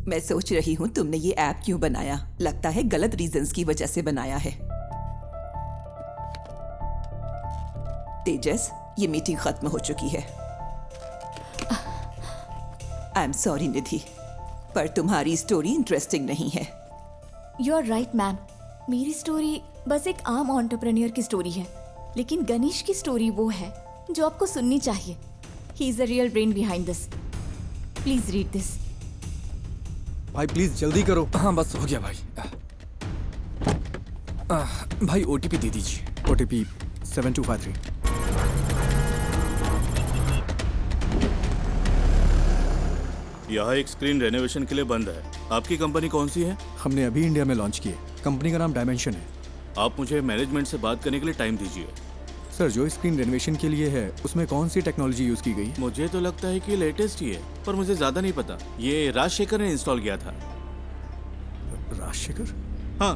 मैं सोच रही हूँ तुमने ये ऐप क्यों बनाया। लगता है गलत रीजंस की वजह से बनाया है। तेजस, ये मीटिंग खत्म हो चुकी है। आई एम सॉरी निधि, पर तुम्हारी स्टोरी इंटरेस्टिंग नहीं है। You are right ma'am. मेरी स्टोरी बस एक आम एंटरप्रेन्योर की स्टोरी है, लेकिन गणेश की स्टोरी वो है जो आपको सुननी चाहिए। He is the real brain behind this. Please read this. भाई प्लीज जल्दी करो। हाँ बस हो गया भाई। भाई ओटीपी दे दीजिए। ओटीपी 7253। यहाँ एक स्क्रीन रेनोवेशन के लिए बंद है। आपकी कंपनी कौन सी है? हमने अभी इंडिया में लॉन्च की है। कंपनी का नाम डायमेंशन है। आप मुझे मैनेजमेंट से बात करने के लिए टाइम दीजिए। सर, जो स्क्रीन रेनोवेशन के लिए है उसमें कौन सी टेक्नोलॉजी यूज की गई? मुझे तो लगता है कि लेटेस्ट ही है, पर मुझे ज्यादा नहीं पता। ये राजशेखर ने इंस्टॉल किया था। राजशेखर? हाँ,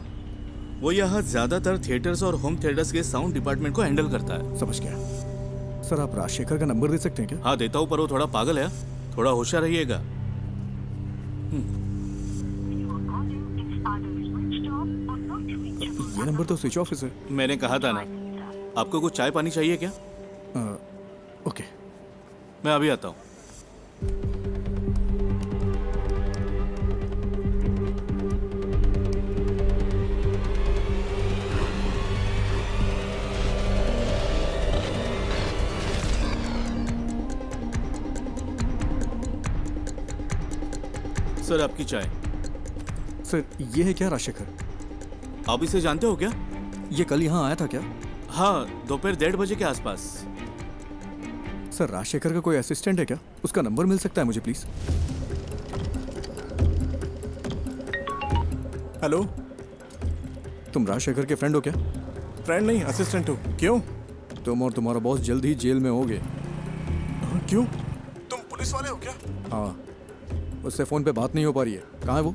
वो यहाँ ज्यादातर थिएटर्स और होम थिएटर्स के साउंड डिपार्टमेंट को हैंडल करता है। समझ गया। सर, आप राजशेखर का नंबर दे सकते हैं क्या? हाँ देता हूँ, पर वो थोड़ा पागल है। थोड़ा होशियार रहिएगा। ये नंबर तो स्विच ऑफ है। मैंने कहा था ना। आपको कुछ चाय पानी चाहिए क्या? ओके, मैं अभी आता हूँ। सर, आपकी चाय। सर, ये है क्या राजशेखर? आप इसे जानते हो क्या? ये कल यहाँ आया था क्या? हाँ, दोपहर 1:30 बजे के आसपास। सर, राजशेखर का कोई असिस्टेंट है क्या? उसका नंबर मिल सकता है मुझे प्लीज? हेलो, तुम राजशेखर के फ्रेंड हो क्या? फ्रेंड नहीं, असिस्टेंट हो। क्यों? तुम और तुम्हारा बॉस जल्द ही जेल में होगे। क्यों? तुम पुलिस वाले हो क्या? हाँ, उससे फोन पे बात नहीं हो पा रही है। कहाँ है वो?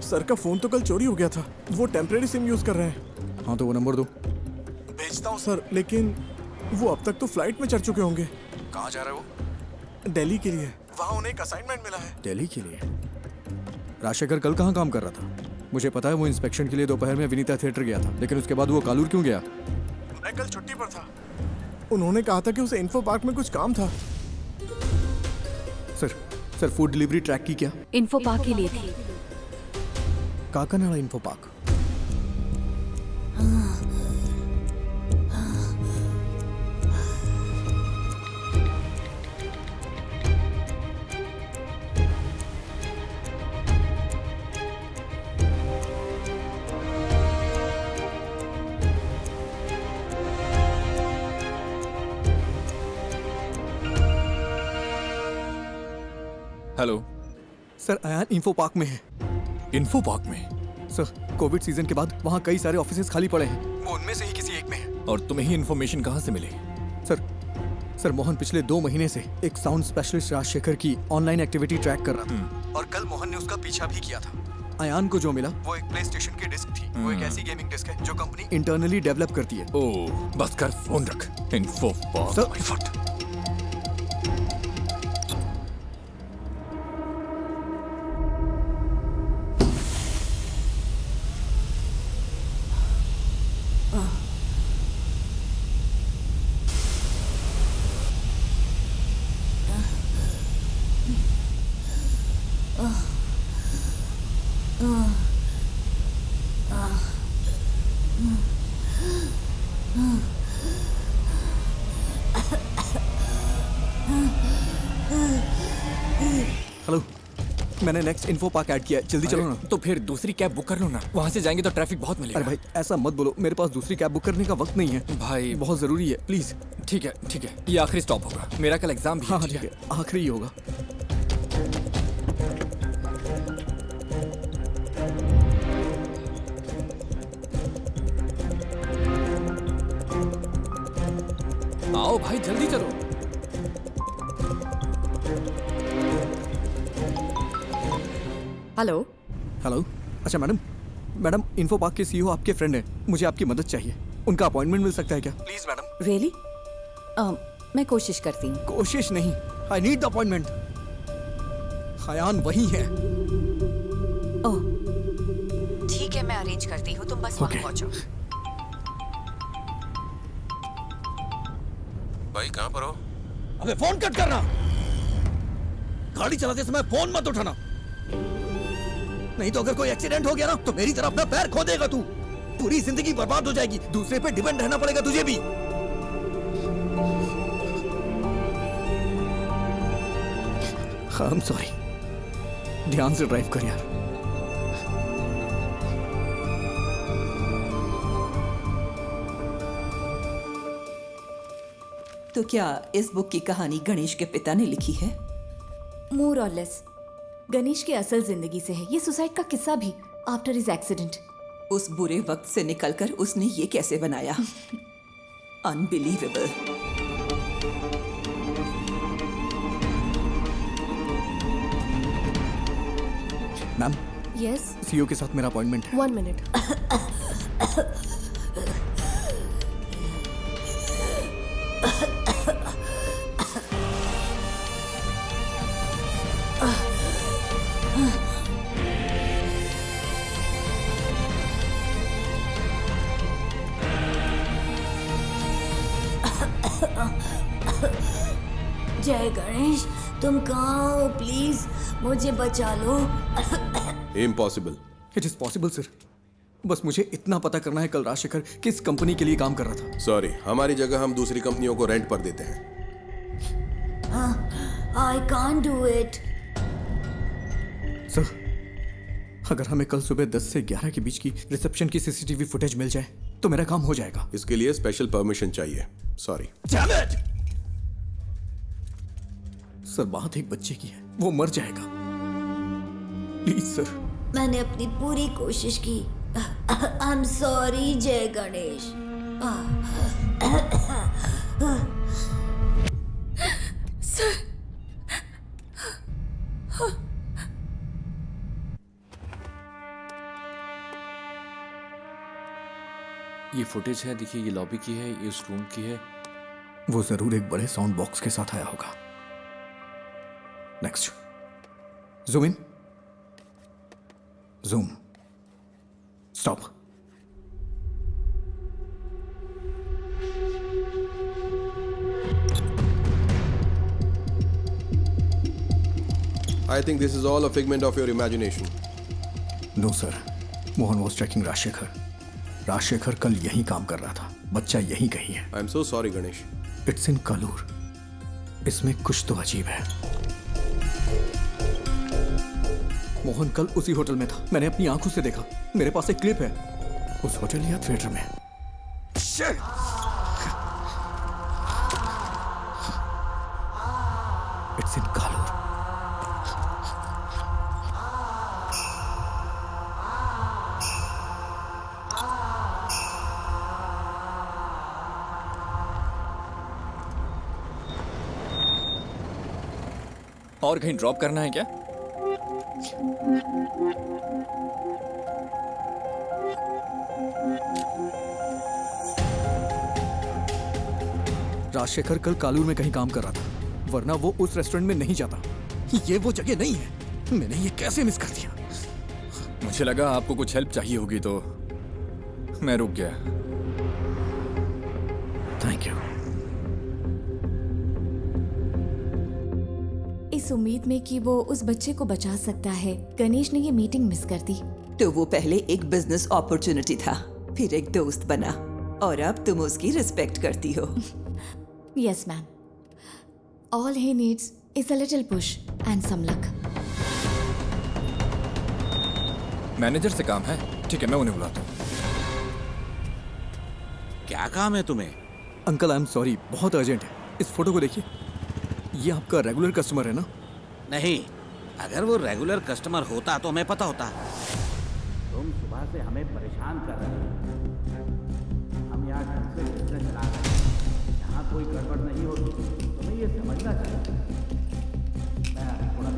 सर का फोन तो कल चोरी हो गया था। वो टेम्परेरी सिम यूज कर रहे हैं। हाँ, तो वो नंबर दो। भेजता हूँ सर, लेकिन वो अब तक तो फ्लाइट में चढ़ चुके होंगे। कहाँ जा रहा है वो? दिल्ली के लिए। वहाँ उन्हें एक असाइनमेंट मिला है। दिल्ली के लिए? राजशेखर कल कहाँ काम कर रहा था? मुझे पता है वो इंस्पेक्शन के लिए दोपहर में विनीता थिएटर गया था, लेकिन उसके बाद वो कालूर क्यों गया? मैं कल छुट्टी पर था। उन्होंने कहा था कि उसे इन्फो पार्क में कुछ काम था। सर, फूड डिलीवरी ट्रैक की क्या? इन्फो पार्क के लिए थी। Kakkanad info park. Hello sir, Ayaan info park में है। इन्फो पार्क में? सर, कोविड सीजन के बाद वहाँ कई सारे ऑफिसेज खाली पड़े हैं। वो उनमें से ही किसी एक में है। और तुम्हें ही इन्फॉर्मेशन कहाँ से मिली? सर, मोहन पिछले 2 महीने से एक साउंड स्पेशलिस्ट राजशेखर की ऑनलाइन एक्टिविटी ट्रैक कर रहा था, और कल मोहन ने उसका पीछा भी किया था। अयान को जो मिला वो एक प्ले स्टेशन की डिस्क थी। वो एक ऐसी गेमिंग डिस्क है जो कंपनी इंटरनली डेवलप करती है। ओह, बस कर, फोन रख। Info park. हेलो, मैंने नेक्स्ट इन्फो पार्क ऐड किया है, जल्दी चलो ना। तो फिर दूसरी कैब बुक कर लो ना, वहाँ से जाएंगे तो ट्रैफिक बहुत मिलेगा। अरे भाई ऐसा मत बोलो, मेरे पास दूसरी कैब बुक करने का वक्त नहीं है भाई। बहुत जरूरी है, प्लीज। ठीक है ठीक है, ये आखिरी स्टॉप होगा, मेरा कल एग्जाम भी है। हाँ ठीक है, आखिरी ही होगा। आओ भाई जल्दी चलो। हेलो हेलो, अच्छा मैडम इन्फो पार्क के सीईओ आपके फ्रेंड हैं, मुझे आपकी मदद चाहिए। उनका अपॉइंटमेंट मिल सकता है क्या? Please madam. रियली? मैं कोशिश करती हूँ। कोशिश नहीं, I need the appointment. Hayyan वही है। ओह ठीक है, मैं अरेंज करती हूँ, तुम बस वहाँ पहुँचो। भाई कहाँ पर हो? अबे फोन कट करना, गाड़ी चलाते समय फोन मत उठाना, नहीं तो अगर कोई एक्सीडेंट हो गया ना तो मेरी तरह अपना पैर खो देगा तू, पूरी जिंदगी बर्बाद हो जाएगी, दूसरे पे डिपेंड रहना पड़ेगा तुझे भी। आई एम सॉरी, ध्यान से ड्राइव कर यार। तो क्या इस बुक की कहानी गणेश के पिता ने लिखी है? मोर और लेस गणेश की असल जिंदगी से है ये सुसाइड का किस्सा भी, आफ्टर हिज एक्सीडेंट। उस बुरे वक्त से निकलकर उसने ये कैसे बनाया? अनबिलीवेबल। मैम। यस। सीईओ के साथ मेरा अपॉइंटमेंट है। 1 मिनट। जय गणेश, तुम कहाँ हो? प्लीज मुझे बचा लो। Impossible. It is possible sir, बस मुझे इतना पता करना है कल राजशेखर किस कंपनी के लिए काम कर रहा था। सॉरी, हमारी जगह हम दूसरी कंपनियों को रेंट पर देते हैं। I can't do it. Sir, अगर हमें कल सुबह 10 से 11 के बीच की रिसेप्शन की सीसीटीवी फुटेज मिल जाए तो मेरा काम हो जाएगा। इसके लिए स्पेशल परमिशन चाहिए। सॉरी। सर, बात एक बच्चे की है, वो मर जाएगा, प्लीज सर। मैंने अपनी पूरी कोशिश की। आई एम सॉरी जय गणेश। सर, ये फुटेज है, देखिए ये लॉबी की है, ये उस रूम की है। वो जरूर एक बड़े साउंड बॉक्स के साथ आया होगा। Next, zoom in, zoom, stop. I think this is all a figment of your imagination. No sir, Mohan was tracking Rajshekhar. Rajshekhar कल यहीं काम कर रहा था, बच्चा यहीं कहीं है। I am so sorry, Ganesh. It's in Kalur. इसमें कुछ तो अजीब है। मोहन कल उसी होटल में था, मैंने अपनी आंखों से देखा, मेरे पास एक क्लिप है उस होटल या थिएटर में। It's in Kalur. और कहीं ड्रॉप करना है क्या? राजशेखर कल कालूर में कहीं काम कर रहा था, वरना वो उस रेस्टोरेंट में नहीं जाता। ये वो जगह नहीं है। मैंने ये कैसे मिस कर दिया? मुझे लगा आपको कुछ हेल्प चाहिए होगी तो मैं रुक गया। Thank you. इस उम्मीद में कि वो उस बच्चे को बचा सकता है, गणेश ने ये मीटिंग मिस कर दी। तो वो पहले एक बिजनेस अपॉर्चुनिटी था, फिर एक दोस्त बना, और अब तुम उसकी रिस्पेक्ट करती हो। Yes, ma'am. All he needs is a little push and some luck. Manager से काम है। ठीक है, मैं उन्हें बुलाता हूँ। क्या काम है तुम्हें? अंकल आई एम सॉरी, बहुत अर्जेंट है। इस फोटो को देखिए, ये आपका रेगुलर कस्टमर है ना? नहीं, अगर वो रेगुलर कस्टमर होता तो हमें पता होता। तुम सुबह से हमें परेशान कर रहे हो। हम यहाँ ढंग से बिजनेस चला रहे हैं, यहाँ कोई गड़बड़ नहीं होती, तुम्हें ये समझना चाहिए। मैं थोड़ा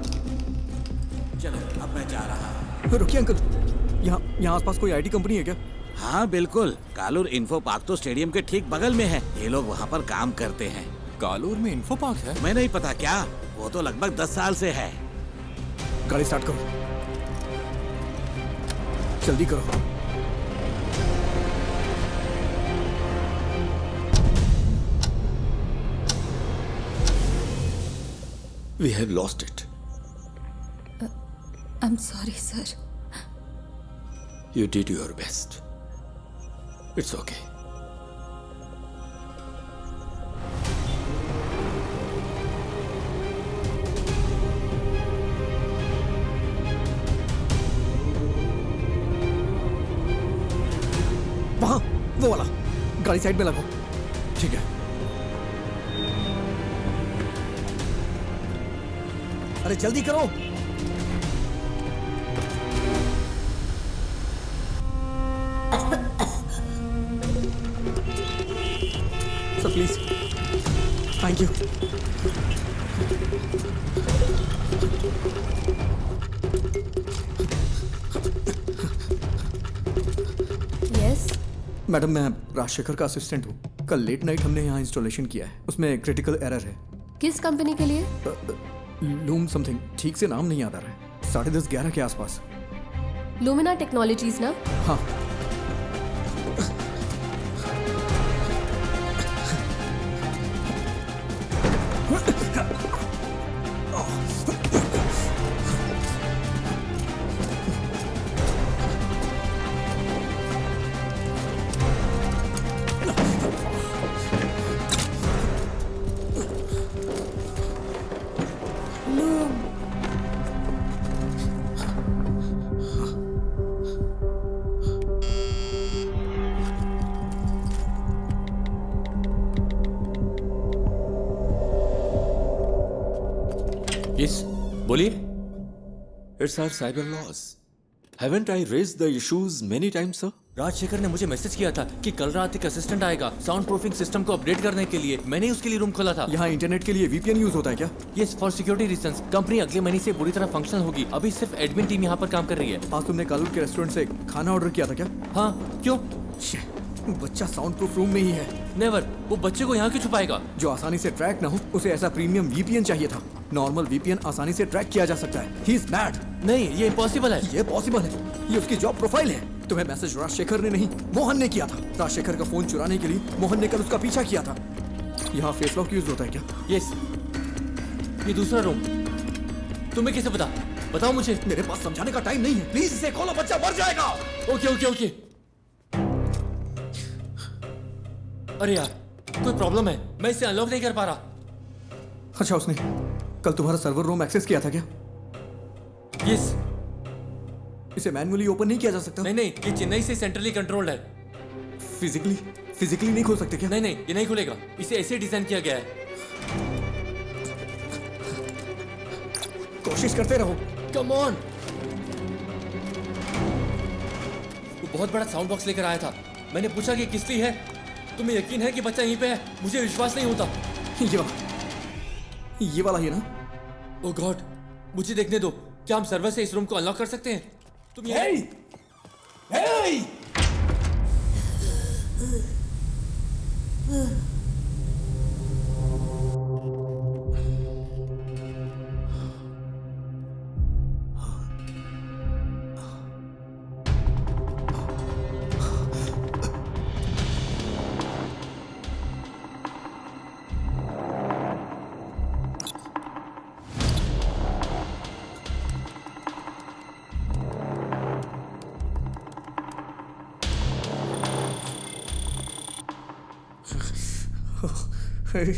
चलो, अब मैं जा रहा हूँ। रुकिए अंकल, यहाँ आसपास कोई आईटी कंपनी है क्या? हाँ बिल्कुल, कालूर इन्फो पार्क तो स्टेडियम के ठीक बगल में है। ये लोग वहाँ पर काम करते हैं। कालूर में इन्फो पार्क है? मैं नहीं पता क्या, वो तो लगभग 10 साल से है। गाड़ी स्टार्ट करो, जल्दी करो। We have lost it. I'm sorry, sir. You did your best. It's okay. वहाँ, वो वाला। गाड़ी साइड में लगाओ। ठीक है। अरे जल्दी करो। Sir please, thank you. Yes madam, मैं राजशेखर का असिस्टेंट हूँ। कल लेट नाइट हमने यहाँ इंस्टॉलेशन किया है, उसमें क्रिटिकल एरर है। किस कंपनी के लिए? लूम समथिंग, ठीक से नाम नहीं याद आ रहा है। 10:30-11 के आसपास। लुमिना टेक्नोलॉजीज ना? हाँ। Yes, बोलिए। It's our cyber laws. Haven't I raised the issues many times, sir? Rajshekhar ने मुझे मैसेज किया था कि कल रात एक असिस्टेंट आएगा साउंड प्रूफिंग सिस्टम को अपडेट करने के लिए। मैंने उसके लिए रूम खोला था। यहाँ इंटरनेट के लिए VPN यूज होता है क्या? Yes, for security reasons. Company अगले महीने से पूरी तरह फंक्शनल होगी। अभी सिर्फ एडमिन टीम यहाँ पर काम कर रही है। आज तुमने कालूर के रेस्टोरेंट से खाना ऑर्डर किया था क्या? हाँ, क्यों? बच्चा साउंड प्रूफ रूम में ही है। नेवर, वो बच्चे को यहाँ क्यों छुपाएगा? जो आसानी से ट्रैक ना हो, उसे ऐसा प्रीमियम VPN चाहिए था। नॉर्मल VPN आसानी से ट्रैक किया जा सकता है। He is bad। नहीं, ये इम्पॉसिबल है। ये पॉसिबल है, ये उसकी जॉब प्रोफाइल है। तुम्हें मैसेज राजशेखर ने नहीं, मोहन ने किया था। राजशेखर का फोन चुराने के लिए मोहन ने कल उसका पीछा किया था। यहाँ फेस लॉक यूज होता है क्या? यस, ये दूसरा रूम। तुम्हें कैसे पता? बताओ मुझे। मेरे पास समझाने का टाइम नहीं है, प्लीज इसे खोलो, बच्चा मर जाएगा। Okay okay okay. अरे यार, कोई प्रॉब्लम है, मैं इसे अनलॉक नहीं कर पा रहा। अच्छा, उसने कल तुम्हारा सर्वर रूम एक्सेस किया था क्या? यस। इसे मैन्युअली ओपन नहीं किया जा सकता? नहीं, ये चेन्नई से सेंट्रली कंट्रोल्ड है। फिजिकली नहीं खोल सकते क्या? नहीं, ये नहीं खुलेगा। इसे ऐसे डिजाइन किया गया है। कोशिश करते रहो। Come on. वो बहुत बड़ा साउंड बॉक्स लेकर आया था। मैंने पूछा कि किस लिए है। तुम्हें यकीन है कि बच्चा यहीं पे है? मुझे विश्वास नहीं होता। ये वाला ही ना? ओह गॉड, मुझे देखने दो। क्या हम सर्वर से इस रूम को अनलॉक कर सकते हैं? तुम Hey!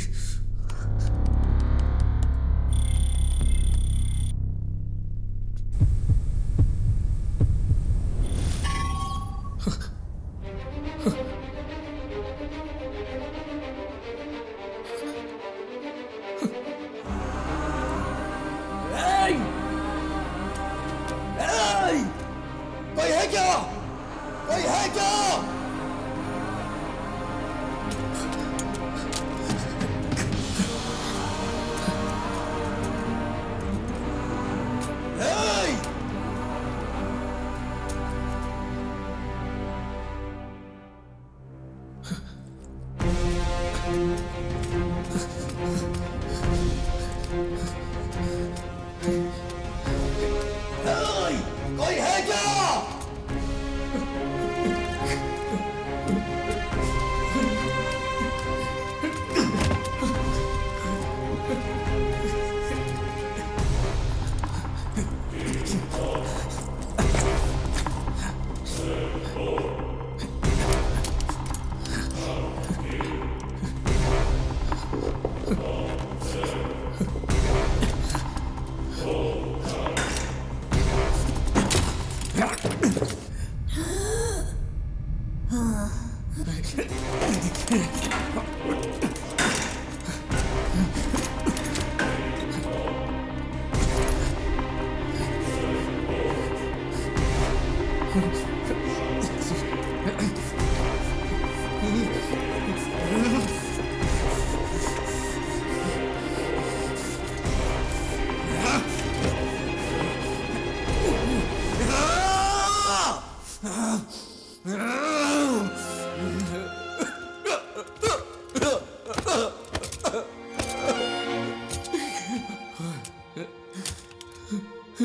वो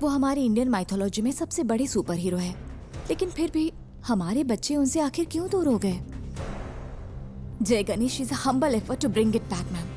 हमारी इंडियन माइथोलॉजी में सबसे बड़े सुपर हीरो है, लेकिन फिर भी हमारे बच्चे उनसे आखिर क्यों दूर हो गए? Jai Ganesh is a humble effort to bring it back, ma'am.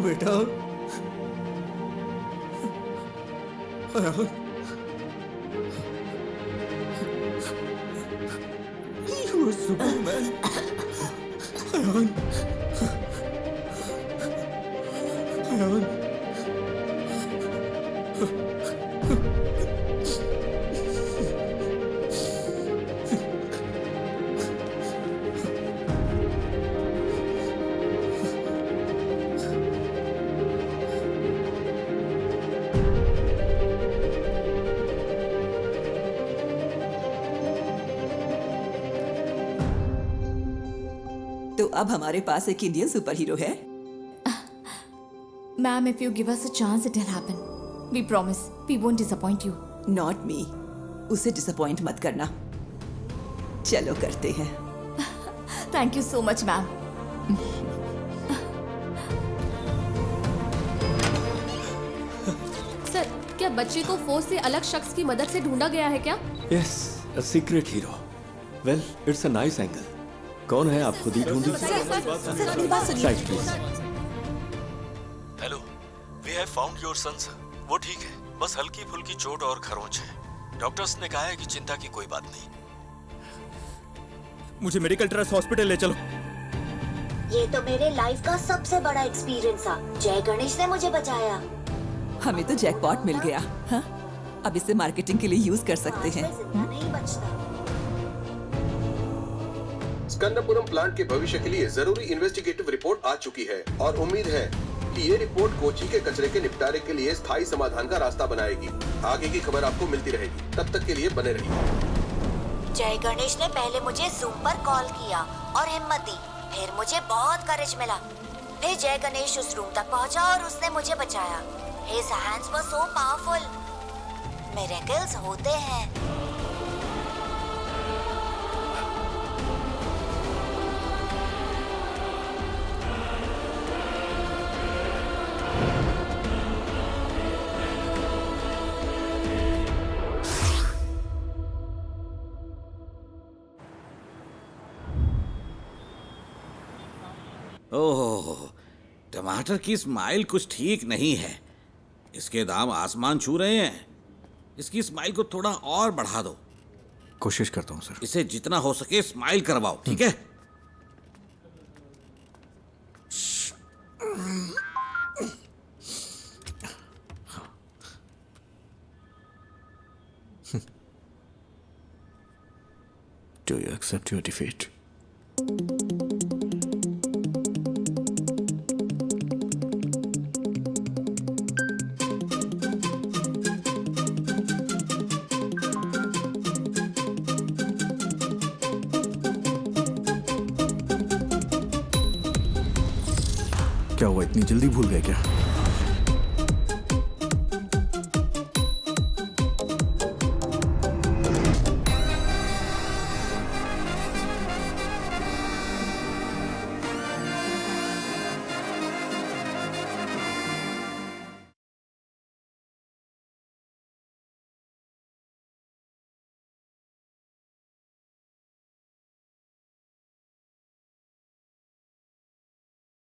बेटा You are Superman. अब हमारे पास एक इंडियन सुपर हीरो है। Ma'am, if you give us a chance, it'll happen. We promise. We won't disappoint you. Not me. उसे डिसअपॉइंट मत करना। चलो करते हैं। Thank you so much, ma'am. Sir, क्या बच्चे को फोर्स से अलग शख्स की मदद से ढूंढा गया है क्या? Yes, a secret hero. Well, it's a nice angle. कौन है आप खुद ही ढूंढिए। Side please. Hello, we have found your son sir. वो ठीक है, बस हल्की फुल्की चोट और खरोंच है। डॉक्टर्स ने कहा है कि चिंता की कोई बात नहीं। मुझे मेडिकल ट्रस्ट हॉस्पिटल ले चलो। ये तो मेरे लाइफ का सबसे बड़ा एक्सपीरियंस था। जय गणेश ने मुझे बचाया। हमें तो जैकपॉट मिल गया। हाँ? अब इसे मार्केटिंग के लिए यूज कर सकते हैं। नहीं बचता। स्कंदपुरम प्लांट के भविष्य के लिए जरूरी इन्वेस्टिगेटिव रिपोर्ट आ चुकी है और उम्मीद है कि ये रिपोर्ट कोची के कचरे के निपटारे के लिए स्थायी समाधान का रास्ता बनाएगी। आगे की खबर आपको मिलती रहेगी, तब तक के लिए बने रहिए। जय गणेश ने पहले मुझे जूम पर कॉल किया और हिम्मत दी। फिर मुझे बहुत करेज मिला। फिर जय गणेश उस रूम तक पहुंचा और उसने मुझे बचाया। His hands were so powerful. Miracles होते हैं। ओह, टमाटर की स्माइल कुछ ठीक नहीं है। इसके दाम आसमान छू रहे हैं। इसकी स्माइल को थोड़ा और बढ़ा दो। कोशिश करता हूँ सर। इसे जितना हो सके स्माइल करवाओ, ठीक है? Do you accept your defeat? क्या हुआ, इतनी जल्दी भूल गए क्या?